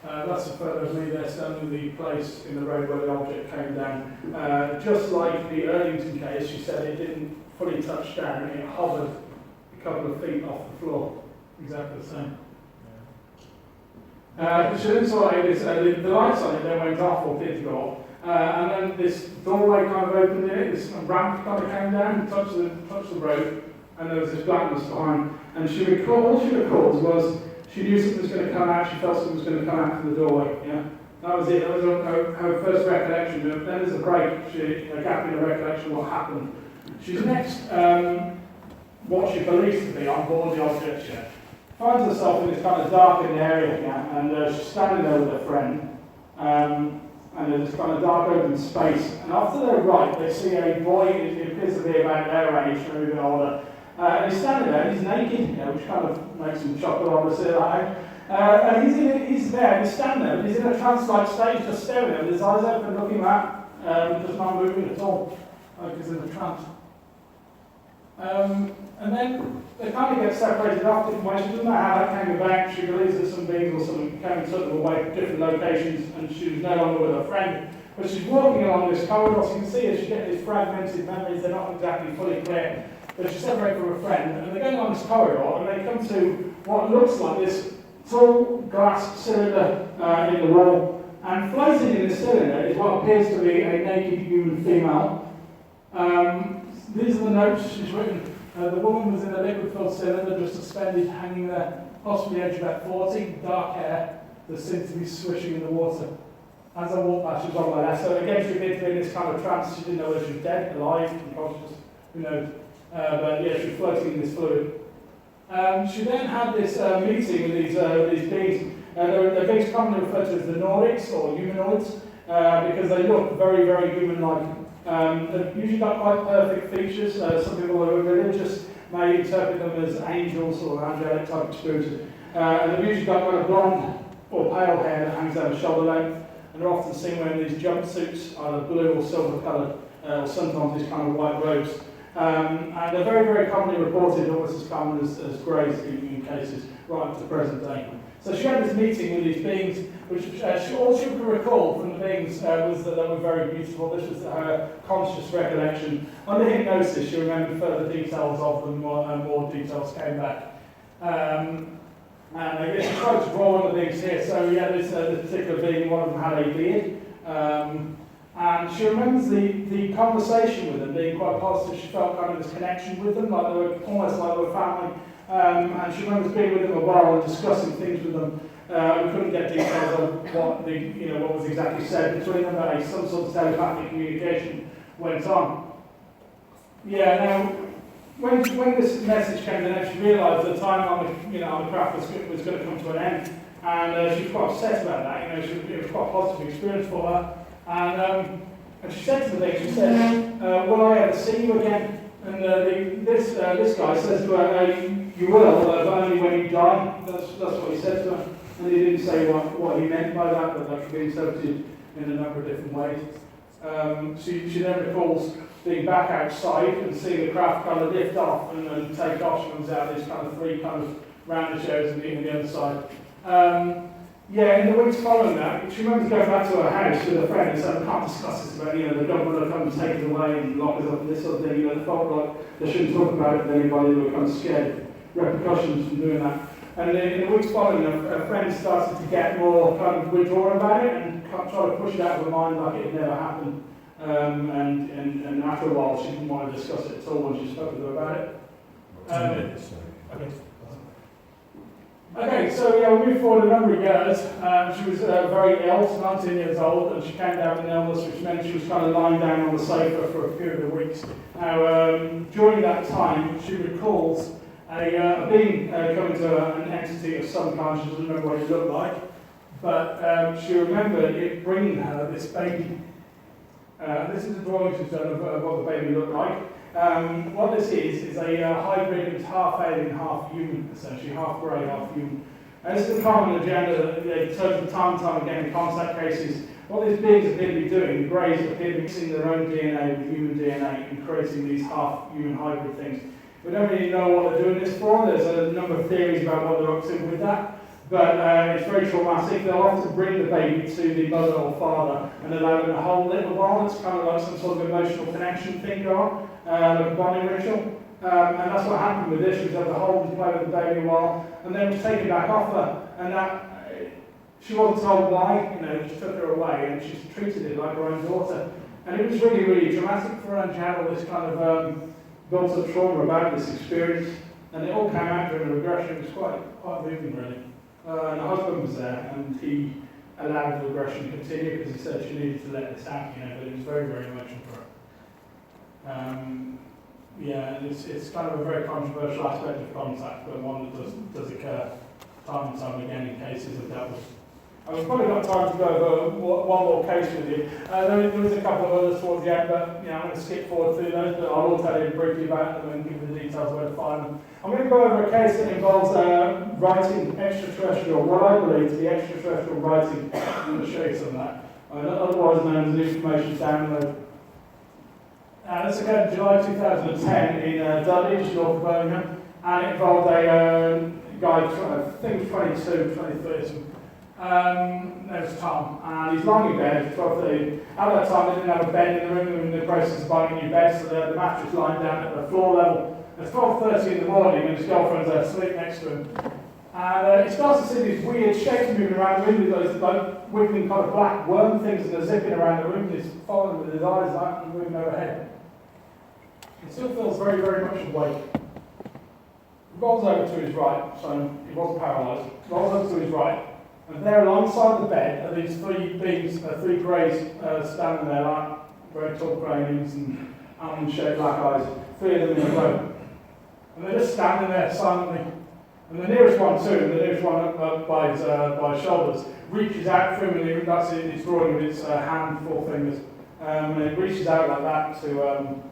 That's a photo of me there standing in the place in the road where the object came down. Just like the Erlington case, she said it didn't fully touch down, it hovered a couple of feet off the floor. Exactly the same. She then saw the lights on it then went off or did go off. And then this doorway kind of opened in it, this ramp kind of came down, touched the road, and there was this blackness behind. And all she recalls was she knew something was going to come out, she felt something was going to come out from the doorway. Yeah? That was it, that was her first recollection. Then there's a break, a gap in her recollection of what happened. She's next, what she believes to be on board the object ship. Finds herself in this kind of darkened area again, and she's standing there with her friend. and there's this kind of dark open space. And off to their right, they see a boy who appears to be about their age, maybe a bit older. And he's standing there, and he's naked, which kind of makes him chocolate, obviously, and he's there, he's standing there, he's in a trance-like state, just staring at him, his eyes open, looking back, just not moving at all, like he's in a trance. And then they kind of get separated off different ways. She doesn't know how that came about. She believes that some beings or something came and took them away to different locations, and she was no longer with her friend. But she's walking along this corridor, so you can see as she gets these fragmented memories, they're not exactly fully clear. But she's separated from her friend, and they're going along this corridor, and they come to what looks like this tall glass cylinder in the wall. And floating in this cylinder is what appears to be a naked human female. These are the notes she's written. The woman was in a liquid-filled cylinder, just suspended, hanging there, possibly aged about 40, dark hair that seemed to be swishing in the water. As I walked past, she was on my left. So again, she appeared to be in this kind of trance. She didn't know whether she was dead, alive, unconscious, who knows. But yeah, she was floating in this fluid. She then had this meeting with these beings. They're beings commonly referred to as the Nordics, or humanoids, because they look very, very human-like. They've usually got quite perfect features. Some people who are religious may interpret them as angels or angelic type experiences. And they've usually got kind of blonde or pale hair that hangs down the shoulder length. And they're often seen wearing these jumpsuits, either blue or silver coloured, or sometimes these kind of white robes. And they're very, very commonly reported, almost as common as greys in cases, right up to the present day. So she had this meeting with these beings, which all she could recall from the beings was that they were very beautiful. This was her conscious recollection. Under hypnosis, she remembered further details of them, and more details came back. And I guess she tried to draw on the beings here. So yeah, this particular being, one of them had a beard. And she remembers the conversation with them being quite positive. She felt kind of this connection with them, like they were almost like they were family. And she remembers being with them a while and discussing things with them. We couldn't get details of what was exactly said between them, but some sort of telepathic communication went on. Yeah. Now, when this message came to her, she realised the time on the craft was going to come to an end, and she was quite upset about that. It was quite a positive experience for her. And she said to the being, she said, "Will I ever see you again?" And this guy says to her, "You will, but only when you die." That's what he said to her. And he didn't say what he meant by that, but that could be interpreted in a number of different ways. She then recalls being back outside and seeing the craft kind of lift off and take off. She comes out these kind of three kind of rounded chairs and being on the other side. In the weeks following that, she remembers going back to her house with a friend and saying, "I can't discuss this about, the government will come and take it away and lock us up and this sort of thing." They felt like they shouldn't talk about it with anybody. They were kind of scared repercussions from doing that. And then in the weeks following, her friend started to get more kind of withdrawn about it and try to push it out of her mind like it had never happened. And after a while, she didn't want to discuss it at all when she spoke with her about it. Okay, so we moved forward a number of years. She was very ill, 19 years old, and she came down with an illness, which meant she was kind of lying down on the sofa for a period of weeks. Now, during that time, she recalls a being coming to her, an entity of some kind. She doesn't remember what it looked like, but she remembered it bringing her this baby. This is a drawing she's done of what the baby looked like. What this is a hybrid. It's half alien, half human, essentially, half grey, half human. And this is a common agenda that they turn from time and time again in contact cases. What these beings appear to be doing, the greys appear to be mixing their own DNA with human DNA and creating these half human hybrid things. We don't really know what they're doing this for. There's a number of theories about what they're up to with that. But it's very traumatic. They'll often bring the baby to the mother or father and allow them to hold it a while. It's kind of like some sort of emotional connection thing going on, like a bonding ritual. And that's what happened with this. She was able to hold and play with the baby a while, and then it was taken back off her. And that she wasn't told why. Just took her away, and she's treated it like her own daughter. And it was really, really dramatic for her, and she had all this kind of built-up trauma about this experience. And it all came out during the regression. It was quite moving, really. And her husband was there, and he allowed the regression to continue because he said she needed to let this out, but it was very, very emotional for her. It's kind of a very controversial aspect of contact, but one that does occur time and time again in cases of that. I've probably got time to go over one more case with you. There was a couple of others towards the end, but I'm going to skip forward through those, but I will tell you briefly about them and give you the details where to find them. I'm going to go over a case that involves writing extraterrestrial, what I believe to be extraterrestrial writing. I'm going to show you some of that. Otherwise known as an information download. This occurred in July 2010 in Dudley, just north of Birmingham, and it involved a guy, I think he was 22, 23. There's Tom, and he's lying in bed at 12:30. At that time, they didn't have a bed in the room, they were in the process of buying a new bed, so they had the mattress lying down at the floor level. It's 12:30 in the morning, and his girlfriend's asleep next to him. And he starts to see these weird shapes moving around the room, those like wiggling kind of black worm things that are zipping around the room, and he's following with his eyes like and moving overhead. He still feels very, very much awake. He rolls over to his right, so he wasn't paralysed. Rolls over to his right. And there alongside the bed are these three beings, three greys standing there like very tall craniums and almond-shaped black eyes, three of them in a row. And they're just standing there silently. And the nearest one up by his shoulders, reaches out through him, and that's it's drawing with its hand, 4 fingers. And it reaches out like that to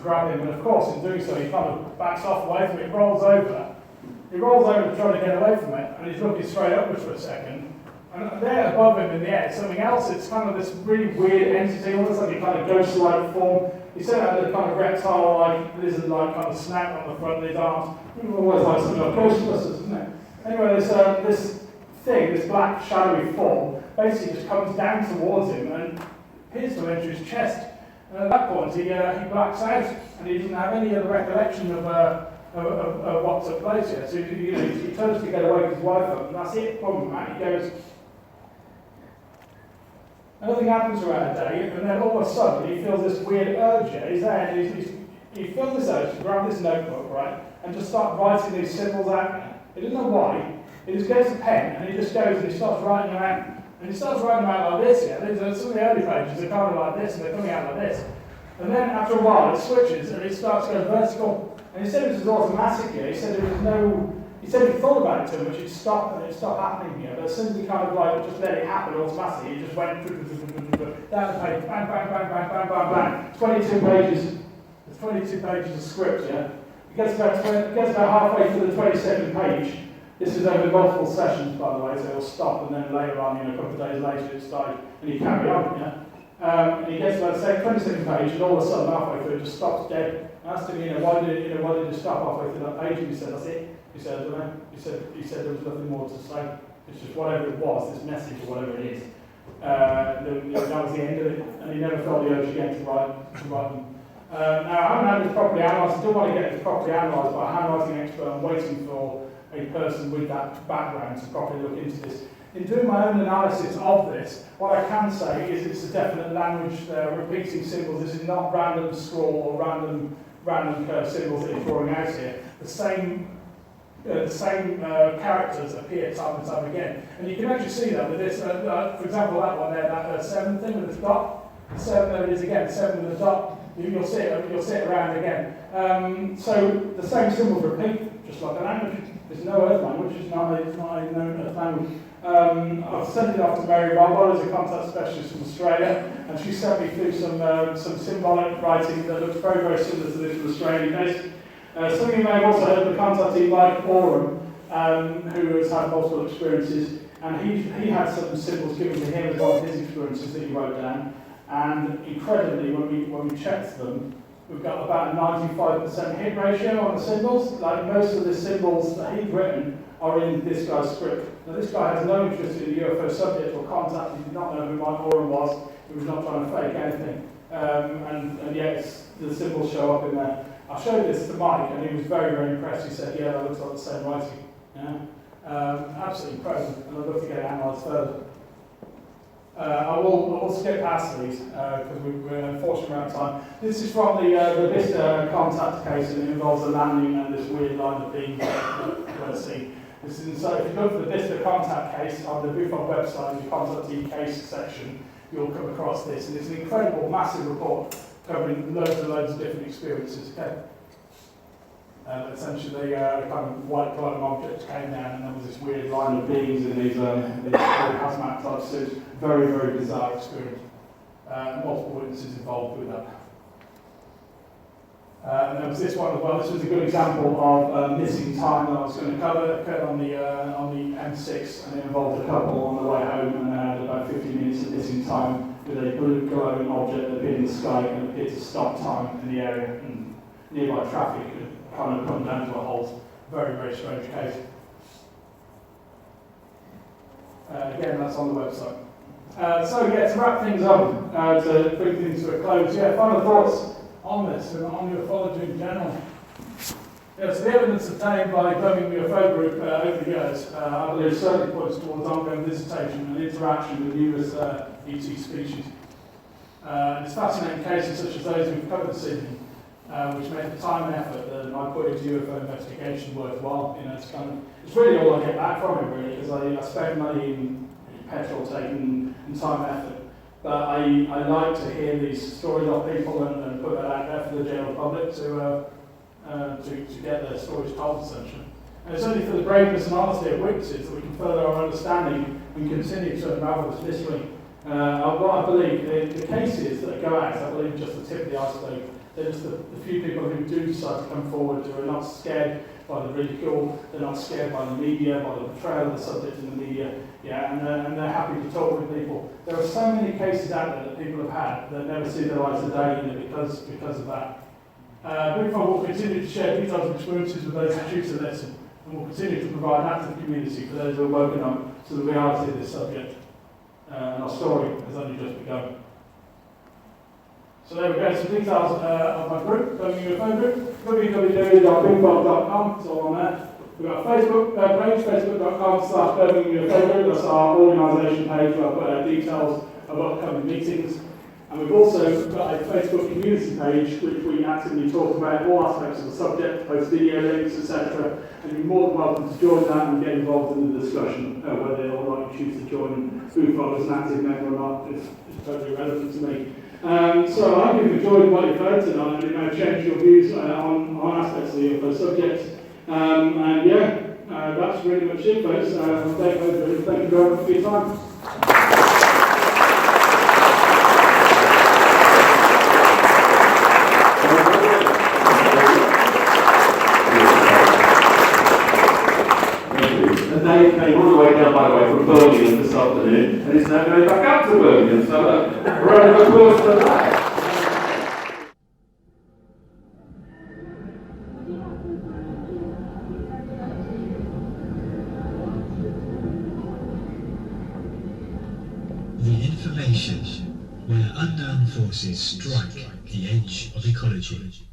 grab him. And of course, in doing so, he kind of backs off away from it, rolls over. He rolls over to try to get away from it, and he's looking straight upwards for a second. And there above him in the air, something else, it's kind of this really weird entity, almost like a kind of ghost-like form. He said that had a kind of reptile-like, lizard-like kind of snout on the front of his arms. Always like something like Ghostbusters, isn't it? Anyway, this thing, this black shadowy form, basically just comes down towards him and appears to enter his chest. And at that point, he blacks out, and he doesn't have any other recollection of what took place yet. So he turns to get away with his wife up, and that's it, boom, man. He goes. And nothing happens throughout the day, and then all of a sudden he feels this weird urge. He's there, and he feels this urge to grab this notebook, right, and just start writing these symbols out. He doesn't know why. He just gets a pen, and he just goes and he starts writing them out. And he starts writing them out like this, yeah. Some of the early pages are kind of like this, and they're coming out like this. And then after a while it switches, and it starts going vertical. And he said it was automatic here. He said he thought about it too much, it'd stop and it'd stop happening here. But as soon as he kind of like just let it happen automatically, it just went down the page, bang, bang, bang, bang, bang, bang, bang. 22 pages. There's 22 pages of script, yeah. It gets about halfway through the 22nd page. This is over multiple sessions, by the way, so it'll stop, and then later on, a couple of days later, it started, and he carried on, yeah. And he gets about, say, 22nd page, and all of a sudden, halfway through, it just stops dead. I asked him, why did it stop halfway through that page? And he said, that's it. He said, I don't know. He said there was nothing more to say. It's just whatever it was, this message or whatever it is. That was the end of it, and he never felt the urge again to write them. Now, I haven't had this properly analysed. I do want to get this properly analysed by a handwriting expert. I'm waiting for a person with that background to properly look into this. In doing my own analysis of this, what I can say is it's a definite language, repeating symbols. This is not random scroll or random symbols that you're drawing out here. The same characters appear time and time again. And you can actually see that with this, for example, that one there, that 7 thing with the dot. The 7, there it is again, 7 with a dot. You'll see it around again. So the same symbols repeat, just like a language. There's no earth language, it's not a known earth language. I've sent it off to Mary Bob, who's a contact specialist from Australia, and she sent me through some symbolic writing that looks very, very similar to this Australian case. Some of you may have also heard of the contactee Mike Oram, who has had multiple experiences, and he had some symbols given to him as one of his experiences that he wrote down. And incredibly, when we checked them, we've got about a 95% hit ratio on the symbols. Like most of the symbols that he'd written are in this guy's script. Now this guy has no interest in the UFO subject or contact. He did not know who Mike Oram was. He was not trying to fake anything. And yet the symbols show up in there. I showed this to Mike, and he was very, very impressed. He said, yeah, that looks like the same writing. Yeah? Absolutely present, and I'd love to get it analysed further. I will skip past these because we're unfortunately out of time. This is from the Vista contact case, and it involves a landing and this weird line of beams that we're seeing. So if you look at the Vista contact case on the BUFOG website, in the contactee case section, you'll come across this, and it's an incredible, massive report covering loads and loads of different experiences. Okay. Essentially, kind of white glowing objects came down, and there was this weird line of beings in these hazmat type suits. Very, very bizarre experience. Multiple witnesses involved with that. And there was this one as well. This was a good example of missing time that I was going to cover. It occurred on the M6, and it involved a couple on the way home, and they had about 50 minutes of missing time with a blue glowing object that appeared in the sky and appeared to stop time in the area, and nearby traffic had kind of come down to a halt. Very, very strange case. Again, that's on the website. So yeah, to wrap things up, to bring things to a close, final thoughts on this and on ufology in general. So the evidence obtained by Birmingham UFO Group over the years, I believe, certainly points towards ongoing visitation and interaction with numerous ET species. It's fascinating cases such as those we've covered this evening, which make the time and effort that I put into UFO investigation worthwhile. It's really all I get back from it, really, because I spend money in petrol taken and time and effort. But I like to hear these stories of people and put that out there for the general public to get their stories told, essentially. And it's only for the braveness and honesty of witnesses that we can further our understanding and continue to unravel this mystery. What I believe, the cases that go out, I believe, are just the tip of the iceberg. They're just the few people who do decide to come forward, who are not scared by the ridicule, they're not scared by the media, by the portrayal of the subject in the media, and they're happy to talk with people. There are so many cases out there that people have had that never see the light of day because of that. BUFOG will continue to share details and experiences with those who choose to listen, and will continue to provide an active community for those who are woken up to the reality of this subject. And our story has only just begun. So there we go, some details of my group, Birmingham UFO Group, www.bufog.com, it's all on there. We've got a Facebook page, facebook.com/Birmingham UFO Group, that's our organisation page where I put out details of upcoming meetings. And we've also got a Facebook community page which we actively talk about all aspects of the subject, post video links, etc. And you're more than welcome to join that and get involved in the discussion, whether or not you choose to join BUFOG as an active member or not is totally irrelevant to me. So I hope you've enjoyed what you've heard tonight, and it may change your views on aspects of the UFO subject. That's really much it, folks. Dave Hodrien, thank you very much for your time. Dave came all the way down, by the way, from Birmingham this afternoon, and is now going back up to Birmingham. So, a round of applause for that. The information where unknown forces strike the edge of ecology.